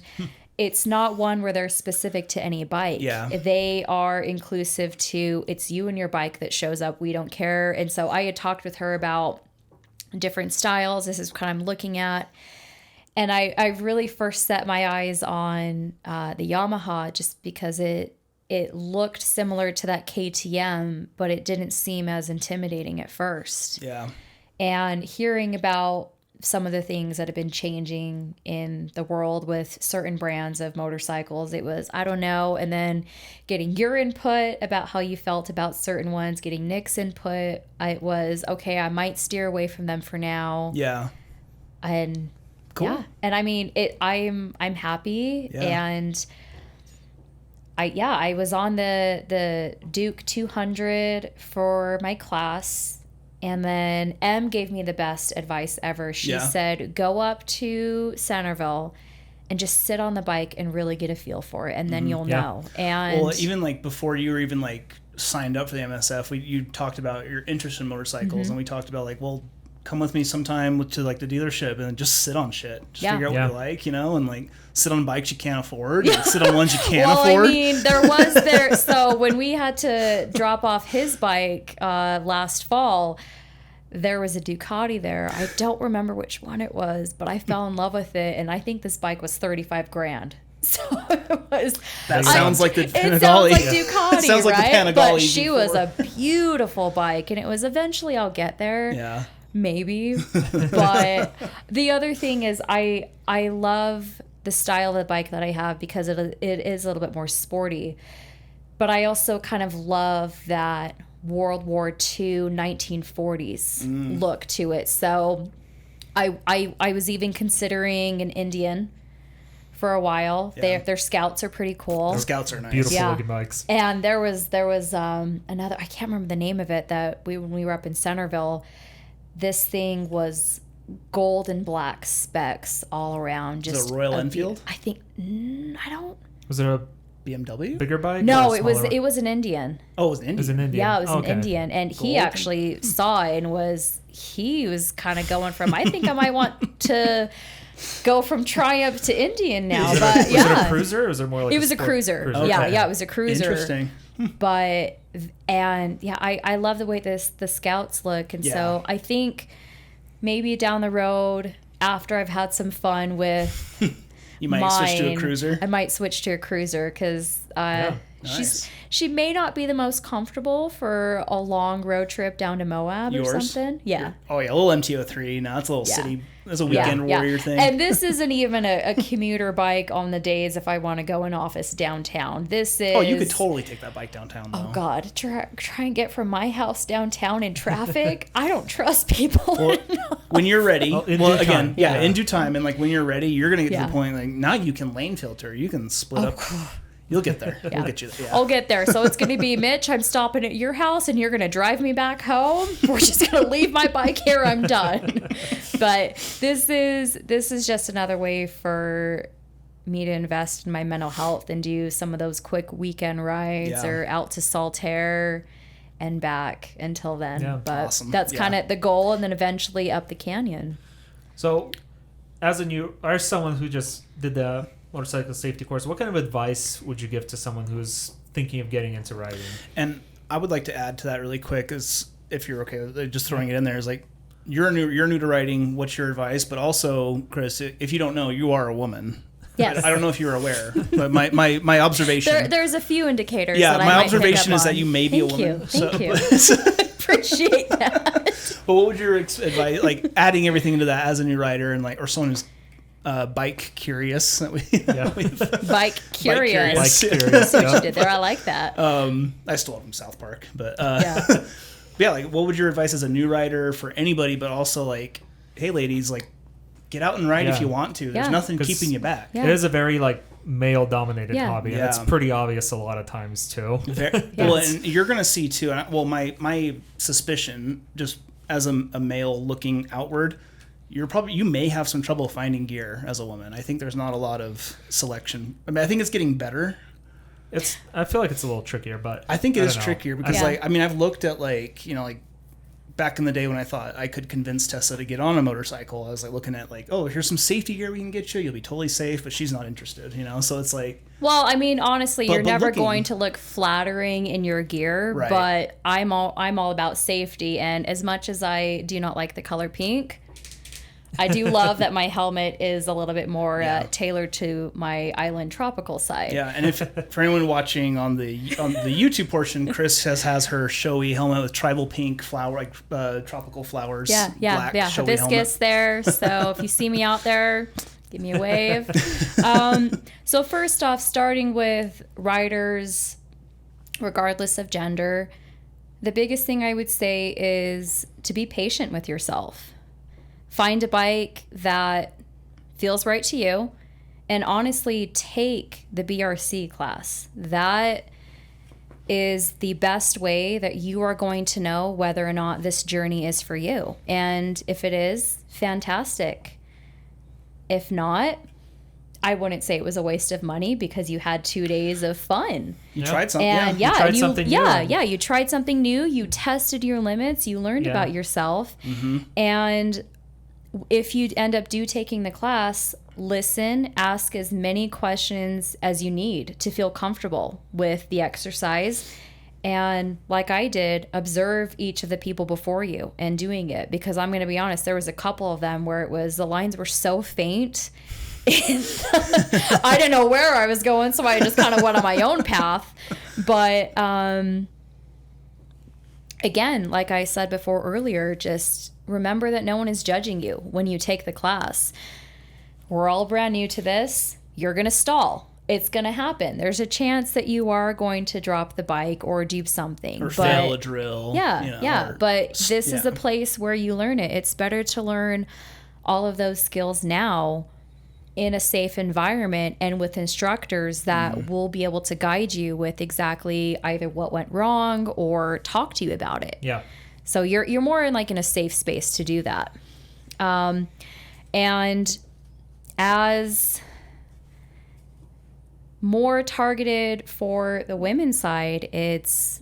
it's not one where they're specific to any bike. Yeah. They are inclusive to... It's you and your bike that shows up. We don't care. And so I had talked with her about different styles. This is what I'm looking at. And I really first set my eyes on the Yamaha just because it looked similar to that KTM, but it didn't seem as intimidating at first. Yeah. And hearing about some of the things that have been changing in the world with certain brands of motorcycles, it was, I don't know. And then getting your input about how you felt about certain ones, getting Nick's input, it was, okay, I might steer away from them for now. Yeah. And... Cool. Yeah, and I mean, I'm happy, and I was on the Duke 200 for my class, and then M gave me the best advice ever. She said, go up to Centerville and just sit on the bike and really get a feel for it, and then you'll know. And well, even like before you were even like signed up for the MSF, you talked about your interest in motorcycles, and we talked about like, well, come with me sometime to like the dealership and just sit on shit. Just figure out what you like, and like sit on bikes you can't afford, and sit on ones you can't afford. I mean, so when we had to drop off his bike last fall, there was a Ducati there. I don't remember which one it was, but I fell in love with it, and I think this bike was $35,000. So it was. That sounds like the Panigale. It sounds like Ducati, sounds like right? The but she was a beautiful bike, and it was eventually I'll get there. Yeah. Maybe. But the other thing is I love the style of the bike that I have because it is a little bit more sporty. But I also kind of love that World War II 1940s look to it. So I was even considering an Indian for a while. Their Scouts are pretty cool. The Scouts are nice. Beautiful looking bikes. And there was another, I can't remember the name of it, that when we were up in Centerville, this thing was gold and black specs all around. Just is it a Royal Enfield? I think I don't. Was it a BMW? Bigger bike? No, it was an Indian. Oh, it was an Indian. It was an Indian. Yeah, it was an Indian, and he actually saw it and was kind of going from, I think I might want to go from Triumph to Indian now. Was it a cruiser, or was it more like it was a cruiser? Okay. Yeah, it was a cruiser. Interesting. But I love the way the Scouts look, and so I think maybe down the road after I've had some fun with you might switch to a cruiser. I might switch to a cruiser because she may not be the most comfortable for a long road trip down to Moab or something. Yeah. Oh yeah, a little MT-03. No, it's a little city. It's a weekend warrior thing. And this isn't even a commuter bike on the days if I want to go in office downtown. This is. Oh, you could totally take that bike downtown, though. Oh God, try and get from my house downtown in traffic. I don't trust people. Well, when you're ready, in due time, and like when you're ready, you're gonna get to the point like now you can lane filter, you can split up. You'll get there. We'll get you there. Yeah. I'll get there. So it's going to be, Mitch, I'm stopping at your house and you're going to drive me back home. We're just going to leave my bike here. I'm done. But this is just another way for me to invest in my mental health and do some of those quick weekend rides or out to Saltaire and back until then. Yeah, but that's kind of the goal, and then eventually up the canyon. So as someone who just did the motorcycle safety course, what kind of advice would you give to someone who's thinking of getting into riding? And I would like to add to that really quick, is if you're okay with just throwing it in there, is like you're new to riding, what's your advice? But also, Cris, if you don't know, you are a woman. Yes. I don't know if you're aware, but my observation. There's a few indicators. Yeah, that my I observation is on. that you may be a woman. Thank you. Appreciate that. But what would your advice, like adding everything into that as a new rider, and like, or someone who's bike curious? Bike curious. That's what you did there. I like that. I still have from South Park, but like, what would your advice as a new rider for anybody? But also, like, hey, ladies, like, get out and ride if you want to. There's nothing keeping you back. It is a very like male-dominated hobby, and it's pretty obvious a lot of times too. Well, and you're gonna see too. Well, my suspicion, just as a male looking outward, you may have some trouble finding gear as a woman. I think there's not a lot of selection. I mean, I think it's getting better. I feel like it's a little trickier, but I think it is trickier because I've looked at like back in the day when I thought I could convince Tessa to get on a motorcycle, I was like looking at like, oh, here's some safety gear we can get you. You'll be totally safe, but she's not interested, So it's like. Well, I mean, honestly, you're never going to look flattering in your gear, right. But I'm all about safety, and as much as I do not like the color pink, I do love that my helmet is a little bit more tailored to my island tropical side. Yeah, and for anyone watching on the YouTube portion, Cris has her showy helmet with tribal pink flower, like tropical flowers. Yeah, black, hibiscus there. So if you see me out there, give me a wave. So first off, starting with riders, regardless of gender, the biggest thing I would say is to be patient with yourself. Find a bike that feels right to you, and honestly, take the BRC class. That is the best way that you are going to know whether or not this journey is for you. And if it is, fantastic. If not, I wouldn't say it was a waste of money because you had 2 days of fun. You tried something. And you tried something new. You tried something new. You tested your limits. You learned about yourself. And if you end up taking the class, listen, ask as many questions as you need to feel comfortable with the exercise. And like I did, observe each of the people before you and doing it. Because I'm going to be honest, there was a couple of them where the lines were so faint. I didn't know where I was going, so I just kind of went on my own path. But again, like I said before earlier, just remember that no one is judging you when you take the class. We're all brand new to this. You're going to stall. It's going to happen. There's a chance that you are going to drop the bike or do something. Or fail a drill. Yeah. But this is a place where you learn it. It's better to learn all of those skills now in a safe environment and with instructors that will be able to guide you with exactly either what went wrong or talk to you about it. Yeah. So you're more in a safe space to do that. And as more targeted for the women's side, it's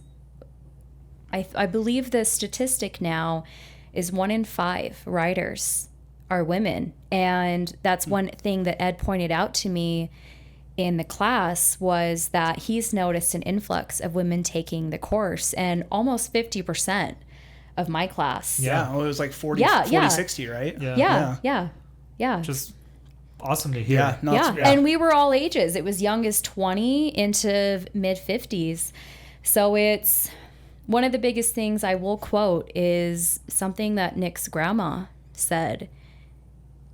I believe the statistic now is 1 in 5 riders are women. And that's one thing that Ed pointed out to me in the class was that he's noticed an influx of women taking the course, and almost 50% of my class. Yeah, well, it was like 40, 60, right? Yeah. Just awesome to hear. And we were all ages. It was young as 20 into mid 50s. So it's one of the biggest things I will quote is something that Nick's grandma said.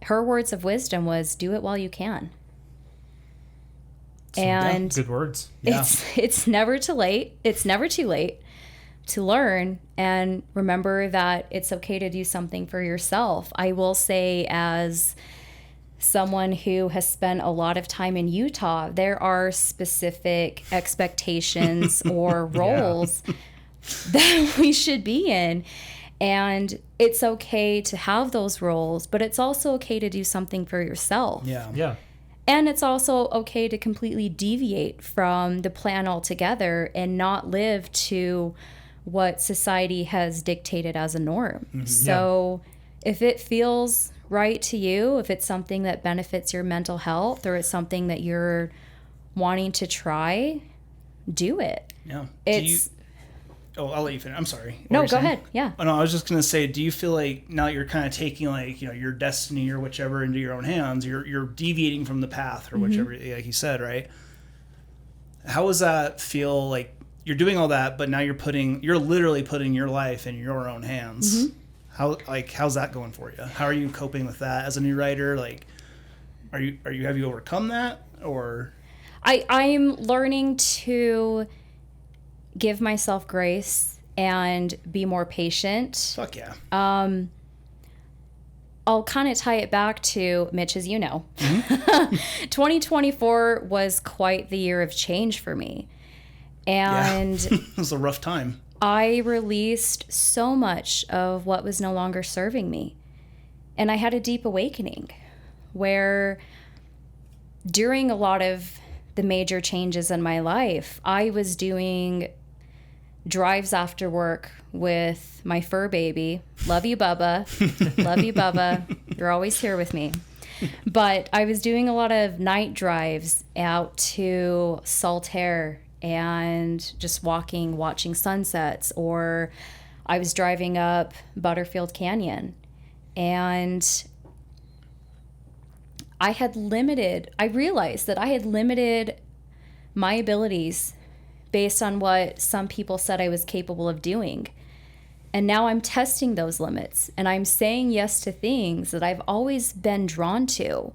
Her words of wisdom was, do it while you can. And good words. It's never too late. It's never too late to learn, and remember that it's okay to do something for yourself. I will say, as someone who has spent a lot of time in Utah, there are specific expectations or roles that we should be in. And it's okay to have those roles, but it's also okay to do something for yourself. Yeah. And it's also okay to completely deviate from the plan altogether and not live to what society has dictated as a norm. So if it feels right to you, if it's something that benefits your mental health or it's something that you're wanting to try, do it. Yeah. I'll let you finish. I'm sorry. No, go ahead. Yeah. Oh, no, I was just going to say, do you feel like now you're kind of taking your destiny or whichever into your own hands, you're deviating from the path or whichever, like you said, right? How does that feel like you're doing all that, but now you're literally putting your life in your own hands? How's that going for you? How are you coping with that as a new writer? Like, have you overcome that, or? I'm learning to give myself grace and be more patient. Fuck yeah. I'll kind of tie it back to Mitch, as you know. 2024 was quite the year of change for me. And it was a rough time. I released so much of what was no longer serving me. And I had a deep awakening where during a lot of the major changes in my life, I was doing drives after work with my fur baby. Love you, Bubba. Love you, Bubba. You're always here with me. But I was doing a lot of night drives out to Saltaire and just watching sunsets, or I was driving up Butterfield Canyon. And I realized that I had limited my abilities based on what some people said I was capable of doing. And now I'm testing those limits, and I'm saying yes to things that I've always been drawn to.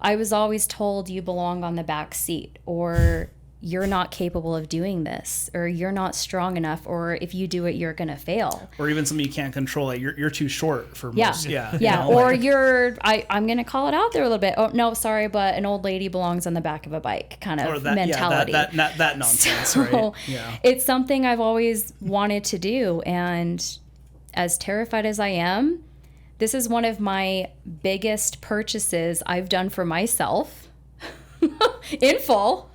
I was always told you belong on the back seat, or you're not capable of doing this, or you're not strong enough, or if you do it, you're going to fail. Or even something you can't control. Like you're too short for most. Yeah. Or I'm going to call it out there a little bit. Oh, no, sorry, but an old lady belongs on the back of a bike kind of mentality. That nonsense, so right? Yeah. It's something I've always wanted to do. And as terrified as I am, this is one of my biggest purchases I've done for myself. in full.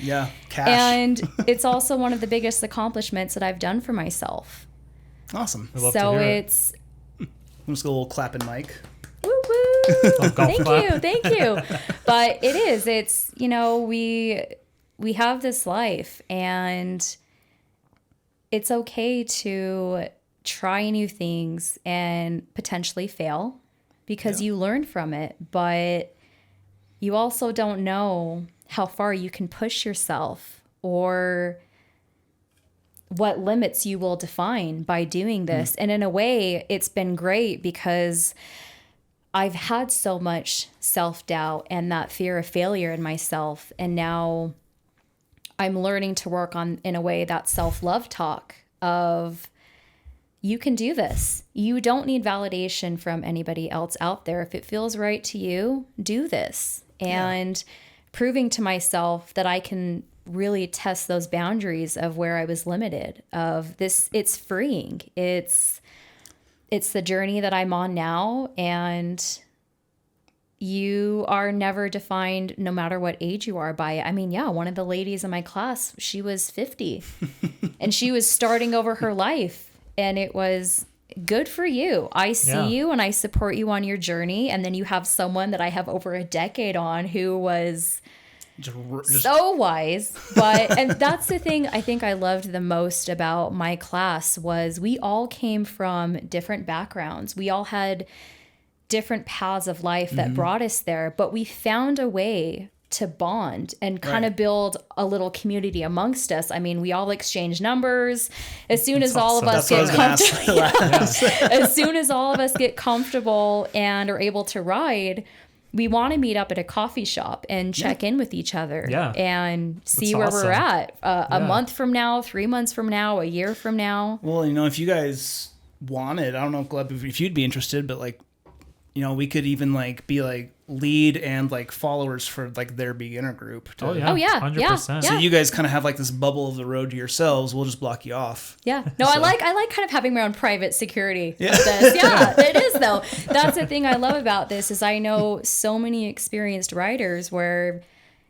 Yeah, cash. And it's also one of the biggest accomplishments that I've done for myself. Awesome. So it's... Let's go a little clapping mic. Woo woo! Thank you. But it is. It's, we have this life, and it's okay to try new things and potentially fail because you learn from it. But you also don't know how far you can push yourself or what limits you will define by doing this. And in a way, it's been great because I've had so much self-doubt and that fear of failure in myself. And now I'm learning to work on, in a way, that self-love talk of, you can do this. You don't need validation from anybody else out there. If it feels right to you, do this. And proving to myself that I can really test those boundaries of where I was limited, of this. It's freeing. It's the journey that I'm on now, and you are never defined, no matter what age you are, by it. I mean, one of the ladies in my class, she was 50 and she was starting over her life, and it was good for you. I see you and I support you on your journey. And then you have someone that I have over a decade on who was just so wise. And that's the thing I think I loved the most about my class was we all came from different backgrounds. We all had different paths of life that brought us there, but we found a way to bond and kind of build a little community amongst us. I mean, we all exchange numbers. As soon as all of us get comfortable, as soon as all of us get comfortable and are able to ride, we want to meet up at a coffee shop and check in with each other and see where we're at a month from now, 3 months from now, a year from now. Well, if you guys wanted, I don't know, Gleb, if you'd be interested, but we could even be lead and followers for their beginner group. 100%. So you guys kind of have this bubble of the road to yourselves. We'll just block you off. Yeah. No, so. I like kind of having my own private security with this. Yeah, it is though. That's the thing I love about this is I know so many experienced riders where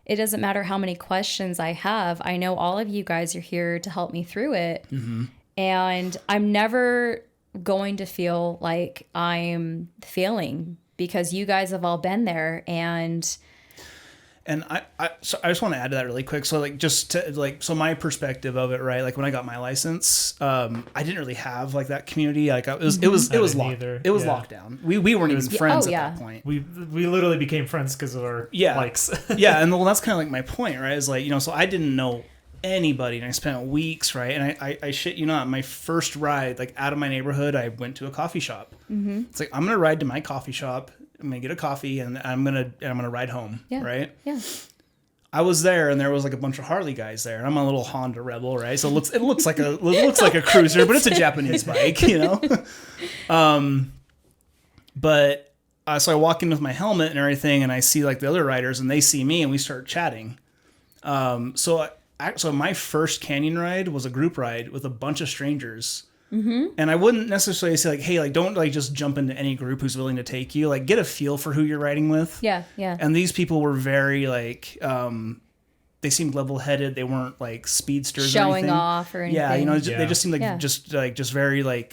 it doesn't matter how many questions I have. I know all of you guys are here to help me through it. Mm-hmm. And I'm never going to feel like I'm failing because you guys have all been there. And I just want to add to that really quick. So so my perspective of it, right? When I got my license, I didn't really have that community. It was locked down. We weren't even friends at that point. We literally became friends because of our likes. And that's kind of my point, right? Is so I didn't know anybody, and I spent weeks, right? And I shit you not, my first ride out of my neighborhood, I went to a coffee shop. Mm-hmm. It's I'm gonna ride to my coffee shop, I'm gonna get a coffee, and I'm gonna ride home, right? Yeah. I was there, and there was a bunch of Harley guys there, and I'm a little Honda Rebel, right? So it looks like a cruiser, but it's a Japanese bike, But so I walk in with my helmet and everything, and I see the other riders, and they see me, and we start chatting. So my first canyon ride was a group ride with a bunch of strangers. Mm-hmm. And I wouldn't necessarily say hey, don't just jump into any group who's willing to take you. Get a feel for who you're riding with. Yeah, yeah. And these people were very they seemed level-headed. They weren't speedsters showing or anything. Off or anything. Yeah, they just seemed just very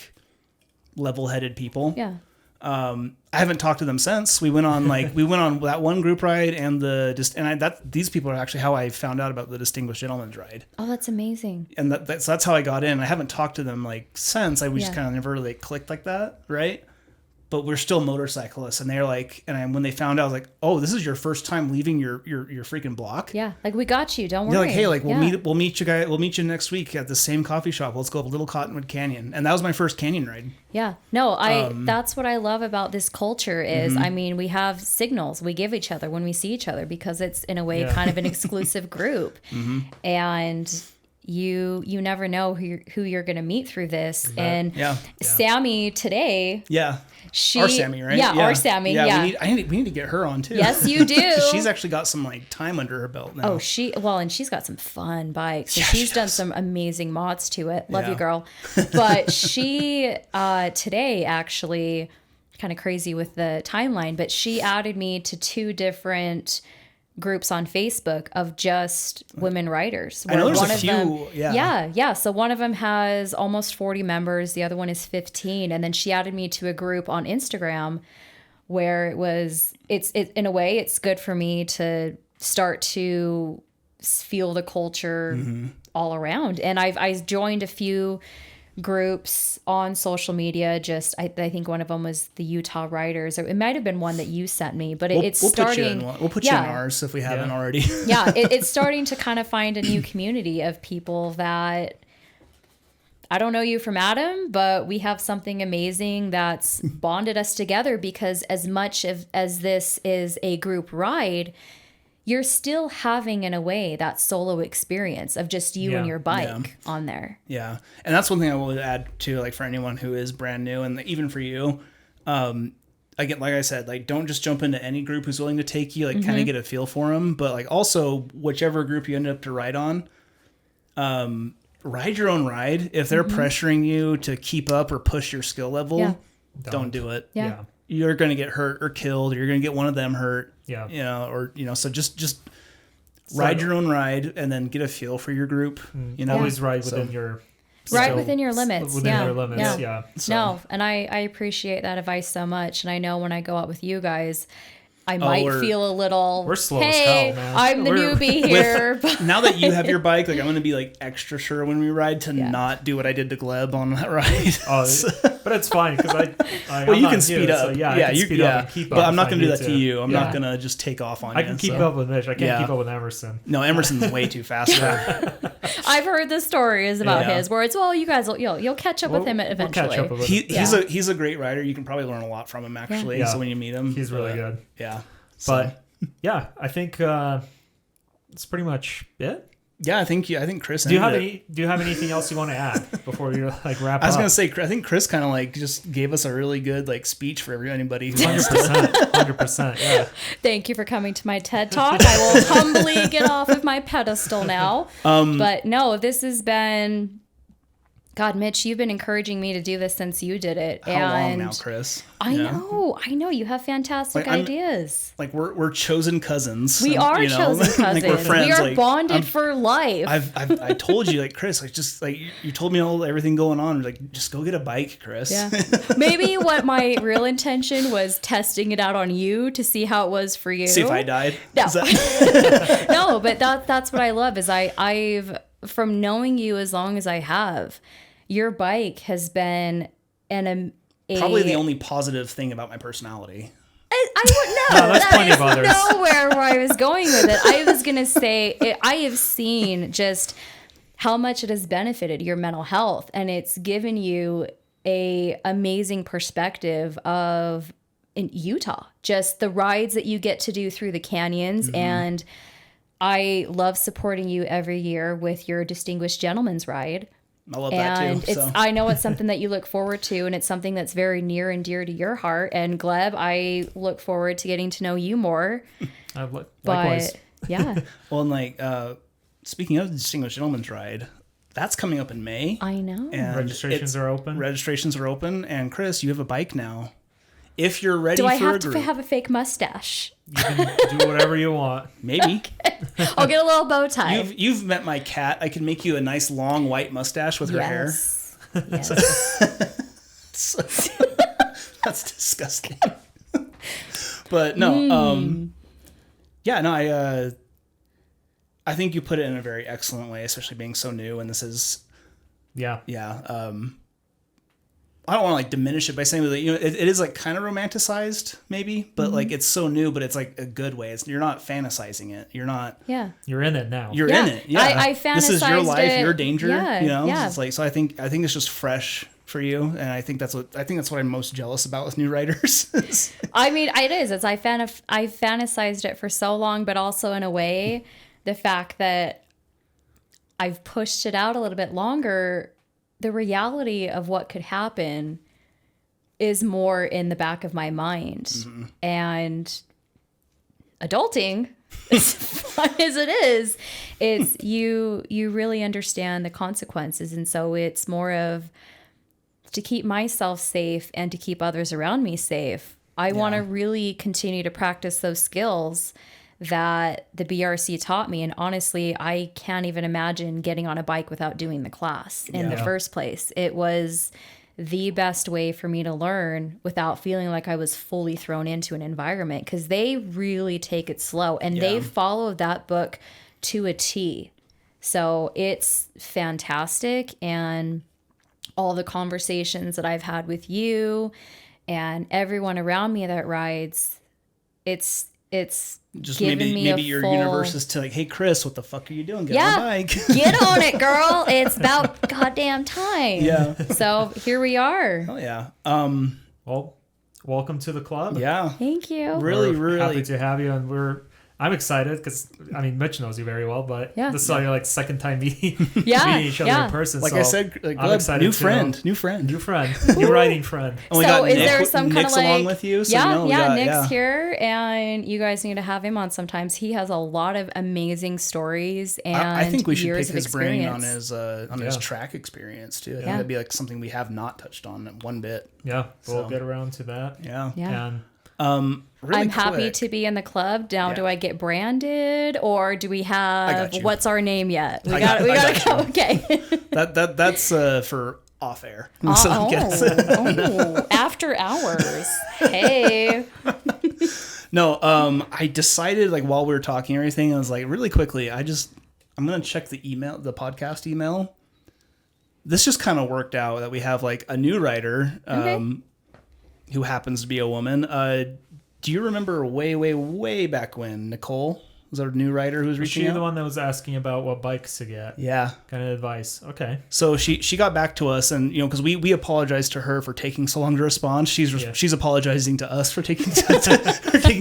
level-headed people. Yeah. I haven't talked to them since. We went on that one group ride and these people are actually how I found out about the Distinguished Gentleman's Ride. Oh, that's amazing. And that's how I got in. I haven't talked to them since. We just kind of never really clicked like that, right? But we're still motorcyclists, and they're when they found out, I was like, oh, this is your first time leaving your freaking block. Yeah, we got you. Don't worry. They're hey, we'll meet you guys. We'll meet you next week at the same coffee shop. Let's go up Little Cottonwood Canyon, and that was my first canyon ride. Yeah, no, that's what I love about this culture is, mm-hmm. I mean, we have signals we give each other when we see each other because it's in a way kind of an exclusive group, mm-hmm. and you never know who you're going to meet through this. And Sammy today. Yeah. Our Sammy, right? Yeah, our Sammy. Yeah. We need to get her on too. Yes, you do. She's actually got some time under her belt now. Oh, and she's got some fun bikes. And she's done some amazing mods to it. Love you, girl. But she today actually kind of crazy with the timeline, but she added me to 2 different groups on Facebook of just women riders. I know there's one a of few. them, yeah. So one of them has almost 40 members. The other one is 15. And then she added me to a group on Instagram where it's in a way, it's good for me to start to feel the culture all around. And I joined a few groups on social media. Just I think one of them was the Utah Riders, or it might have been one that you sent me, but it's starting. We'll put you in ours if we haven't already. It's starting to kind of find a new community of people that I don't know you from Adam, but we have something amazing that's bonded us together, because as much as this is a group ride, you're still having, in a way, that solo experience of just you and your bike on there. Yeah. And that's one thing I will add to, like, for anyone who is brand new, and even for you, again, like I said, like, don't just jump into any group who's willing to take you, like, kind of get a feel for them. But, like, also, whichever group you end up to ride on, ride your own ride. If they're pressuring you to keep up or push your skill level, don't do it. Yeah. You're going to get hurt or killed, or you're going to get one of them hurt. Yeah. You know, or, you know, so just ride your own ride and then get a feel for your group. You know, always ride within your within your limits. Within your limits. Yeah. So. No, and I appreciate that advice so much. And I know when I go out with you guys, I might feel a little. We're slow as hell, man. I'm the newbie here. Now that you have your bike, like, I'm going to be like extra sure when we ride to not do what I did to Gleb on that ride. But it's fine because well, you can speed up. So you speed up and keep up. But I'm not going to do that to you. I'm not going to just take off on you. I can keep up with Mitch. I can't keep up with Emerson. No, Emerson's way too fast. I've heard the stories about his where it's, well, you guys you'll catch up with him eventually. We'll catch up with him. He's a great rider. You can probably learn a lot from him, actually. So when you meet him, he's really good. Yeah. But yeah, I think that's pretty much it. Yeah, I think Cris. Do you have anything else you want to add before we like wrap up? I was gonna say, I think Cris kind of like just gave us a really good like speech for anybody who 100%. Yeah. Thank you for coming to my TED Talk. I will humbly get off of my pedestal now. But no, this has been. God, Mitch, you've been encouraging me to do this since you did it. How long now, Cris? I know. You have fantastic ideas. Like we're chosen cousins. We are chosen cousins. Like we're friends. We are bonded for life. I told you, like, Cris, like, just like you told me everything going on. Like, just go get a bike, Cris. Yeah. Maybe what my real intention was testing it out on you to see how it was for you. See if I died. No, no, but that's what I love is I've from knowing you as long as I have. Your bike has been probably the only positive thing about my personality. I wouldn't know. No, that's plenty of others. Nowhere where I was going with it. I was going to say, I have seen just how much it has benefited your mental health, and it's given you a amazing perspective of in Utah, just the rides that you get to do through the canyons. And I love supporting you every year with your Distinguished Gentleman's Ride. I love that too. I know it's something that you look forward to, and it's something that's very near and dear to your heart. And Gleb, I look forward to getting to know you more. Likewise. Yeah. Well, and like speaking of the Distinguished Gentleman's Ride, that's coming up in May. I know. And registrations are open. And Cris, you have a bike now. If you're ready for a group. Do I have to have a fake mustache? You can do whatever you want. Maybe. Okay. I'll get a little bow tie. You've met my cat. I can make you a nice long white mustache with her hair. Yes. That's disgusting. But no, I think you put it in a very excellent way, especially being so new. And this is, I don't want to like diminish it by saying that, it is like kind of romanticized maybe, but like it's so new, but it's like a good way. You're not fantasizing it. You're not. Yeah. You're in it now. You're in it. Yeah. I fantasized this is your life, it. your danger. Yeah. It's like, so I think it's just fresh for you, and I think that's what I'm most jealous about with new writers. I mean, it is. I fantasized it for so long, but also in a way, the fact that I've pushed it out a little bit longer. The reality of what could happen is more in the back of my mind. And adulting, as fun as it is, it's you really understand the consequences. And so it's more of to keep myself safe and to keep others around me safe. I want to really continue to practice those skills that the BRC taught me. And honestly, I can't even imagine getting on a bike without doing the class in the first place. It was the best way for me to learn without feeling like I was fully thrown into an environment, because they really take it slow and they follow that book to a T. So it's fantastic. And all the conversations that I've had with you and everyone around me that rides, it's just giving me maybe your universe is to like, hey Cris, what the fuck are you doing? Get on a bike. Get on it, girl. It's about goddamn time. Yeah. So here we are. Oh yeah. Well, welcome to the club. Yeah. Thank you. Really happy to have you, and I'm excited because Mitch knows you very well, but this is your like second time meeting each other in person. Like so I said, like, I'm excited. New friend, new riding friend. And so is there some kind of like along with you? So Nick's here, and you guys need to have him on sometimes. He has a lot of amazing stories, and I think we should pick his brain on his track experience too. I think that'd be like something we have not touched on one bit. Yeah, we'll get around to that. Yeah. And really I'm happy to be in the club. Now, do I get branded, or do we have what's our name yet? We got to go. Okay. That's for off air. After hours. Hey. No, I decided like while we were talking and everything, I was like, really quickly, I'm gonna check the podcast email. This just kind of worked out that we have like a new writer. Who happens to be a woman. Do you remember way back when Nicole was our new writer who was reaching out? Was she the one that was asking about what bikes to get? Yeah. Kind of advice. Okay. So she got back to us, and because we apologized to her for taking so long to respond. She's apologizing to us for taking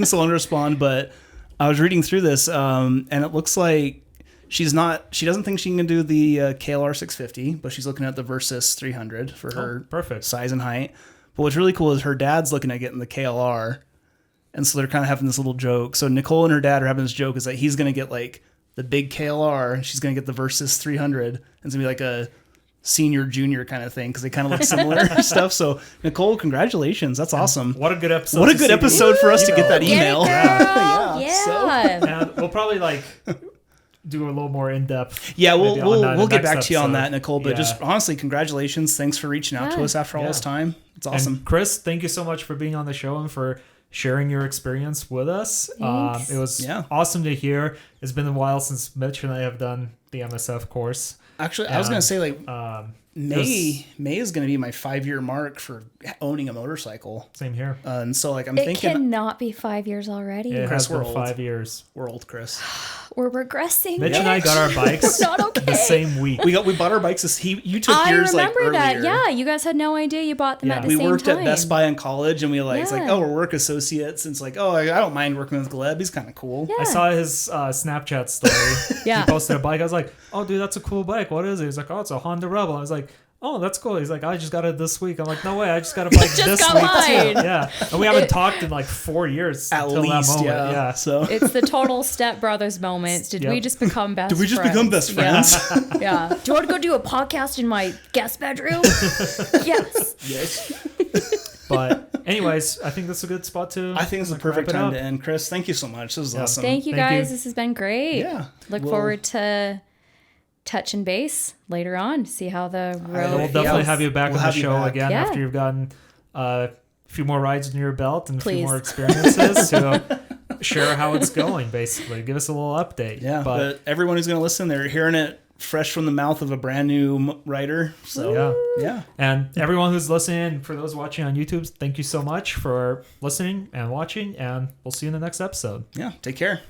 so long to respond. But I was reading through this, and it looks like she doesn't think she can do the KLR 650, but she's looking at the Versys 300 for her perfect size and height. But what's really cool is her dad's looking at getting the KLR. And so they're kind of having this little joke. So Nicole and her dad are having this joke is that he's going to get like the big KLR. She's going to get the Versys 300. And it's going to be like a senior, junior kind of thing because they kind of look similar stuff. So Nicole, congratulations. That's awesome. What a good episode. What a good episode for us to get that email. Yeah. So, we'll probably like do a little more in-depth. Yeah, we'll get back to you on that, Nicole. But just honestly, congratulations. Thanks for reaching out to us after all this time. It's awesome. And Cris, thank you so much for being on the show and for sharing your experience with us. It was awesome to hear. It's been a while since Mitch and I have done the MSF course. Actually, I was going to say like May is going to be my 5-year mark for owning a motorcycle. Same here. And so like I'm thinking it cannot be 5 years already. It has been 5 years. We're old, Cris. We're regressing. Mitch and I got our bikes the same week. We bought our bikes. You took yours like earlier. I remember that. Yeah, you guys had no idea you bought them at the same time. We worked at Best Buy in college, and we it's like, oh, we're work associates. And it's like, oh, I don't mind working with Gleb. He's kind of cool. Yeah. I saw his Snapchat story. He posted a bike. I was like, oh, dude, that's a cool bike. What is it? He's like, oh, it's a Honda Rebel. I was like, oh, that's cool. He's like, I just got it this week. I'm like, no way, I just got a bike this week. Yeah. And we haven't talked in like 4 years until that moment. Yeah. So it's the total Step Brothers moments. Did we just become best friends? Did we just become best friends? Yeah. Do you want to go do a podcast in my guest bedroom? Yes. But anyways, I think that's a good spot to I think it's the perfect time to end. Cris, thank you so much. This was awesome. Thank you guys. This has been great. Yeah. Look forward to touch and base later on. See how the road. We'll definitely have you back on the show again after you've gotten a few more rides in your belt and a few more experiences to share how it's going. Basically, give us a little update. Yeah, but everyone who's going to listen, they're hearing it fresh from the mouth of a brand new writer. So yeah. And everyone who's listening, for those watching on YouTube, thank you so much for listening and watching. And we'll see you in the next episode. Yeah, take care.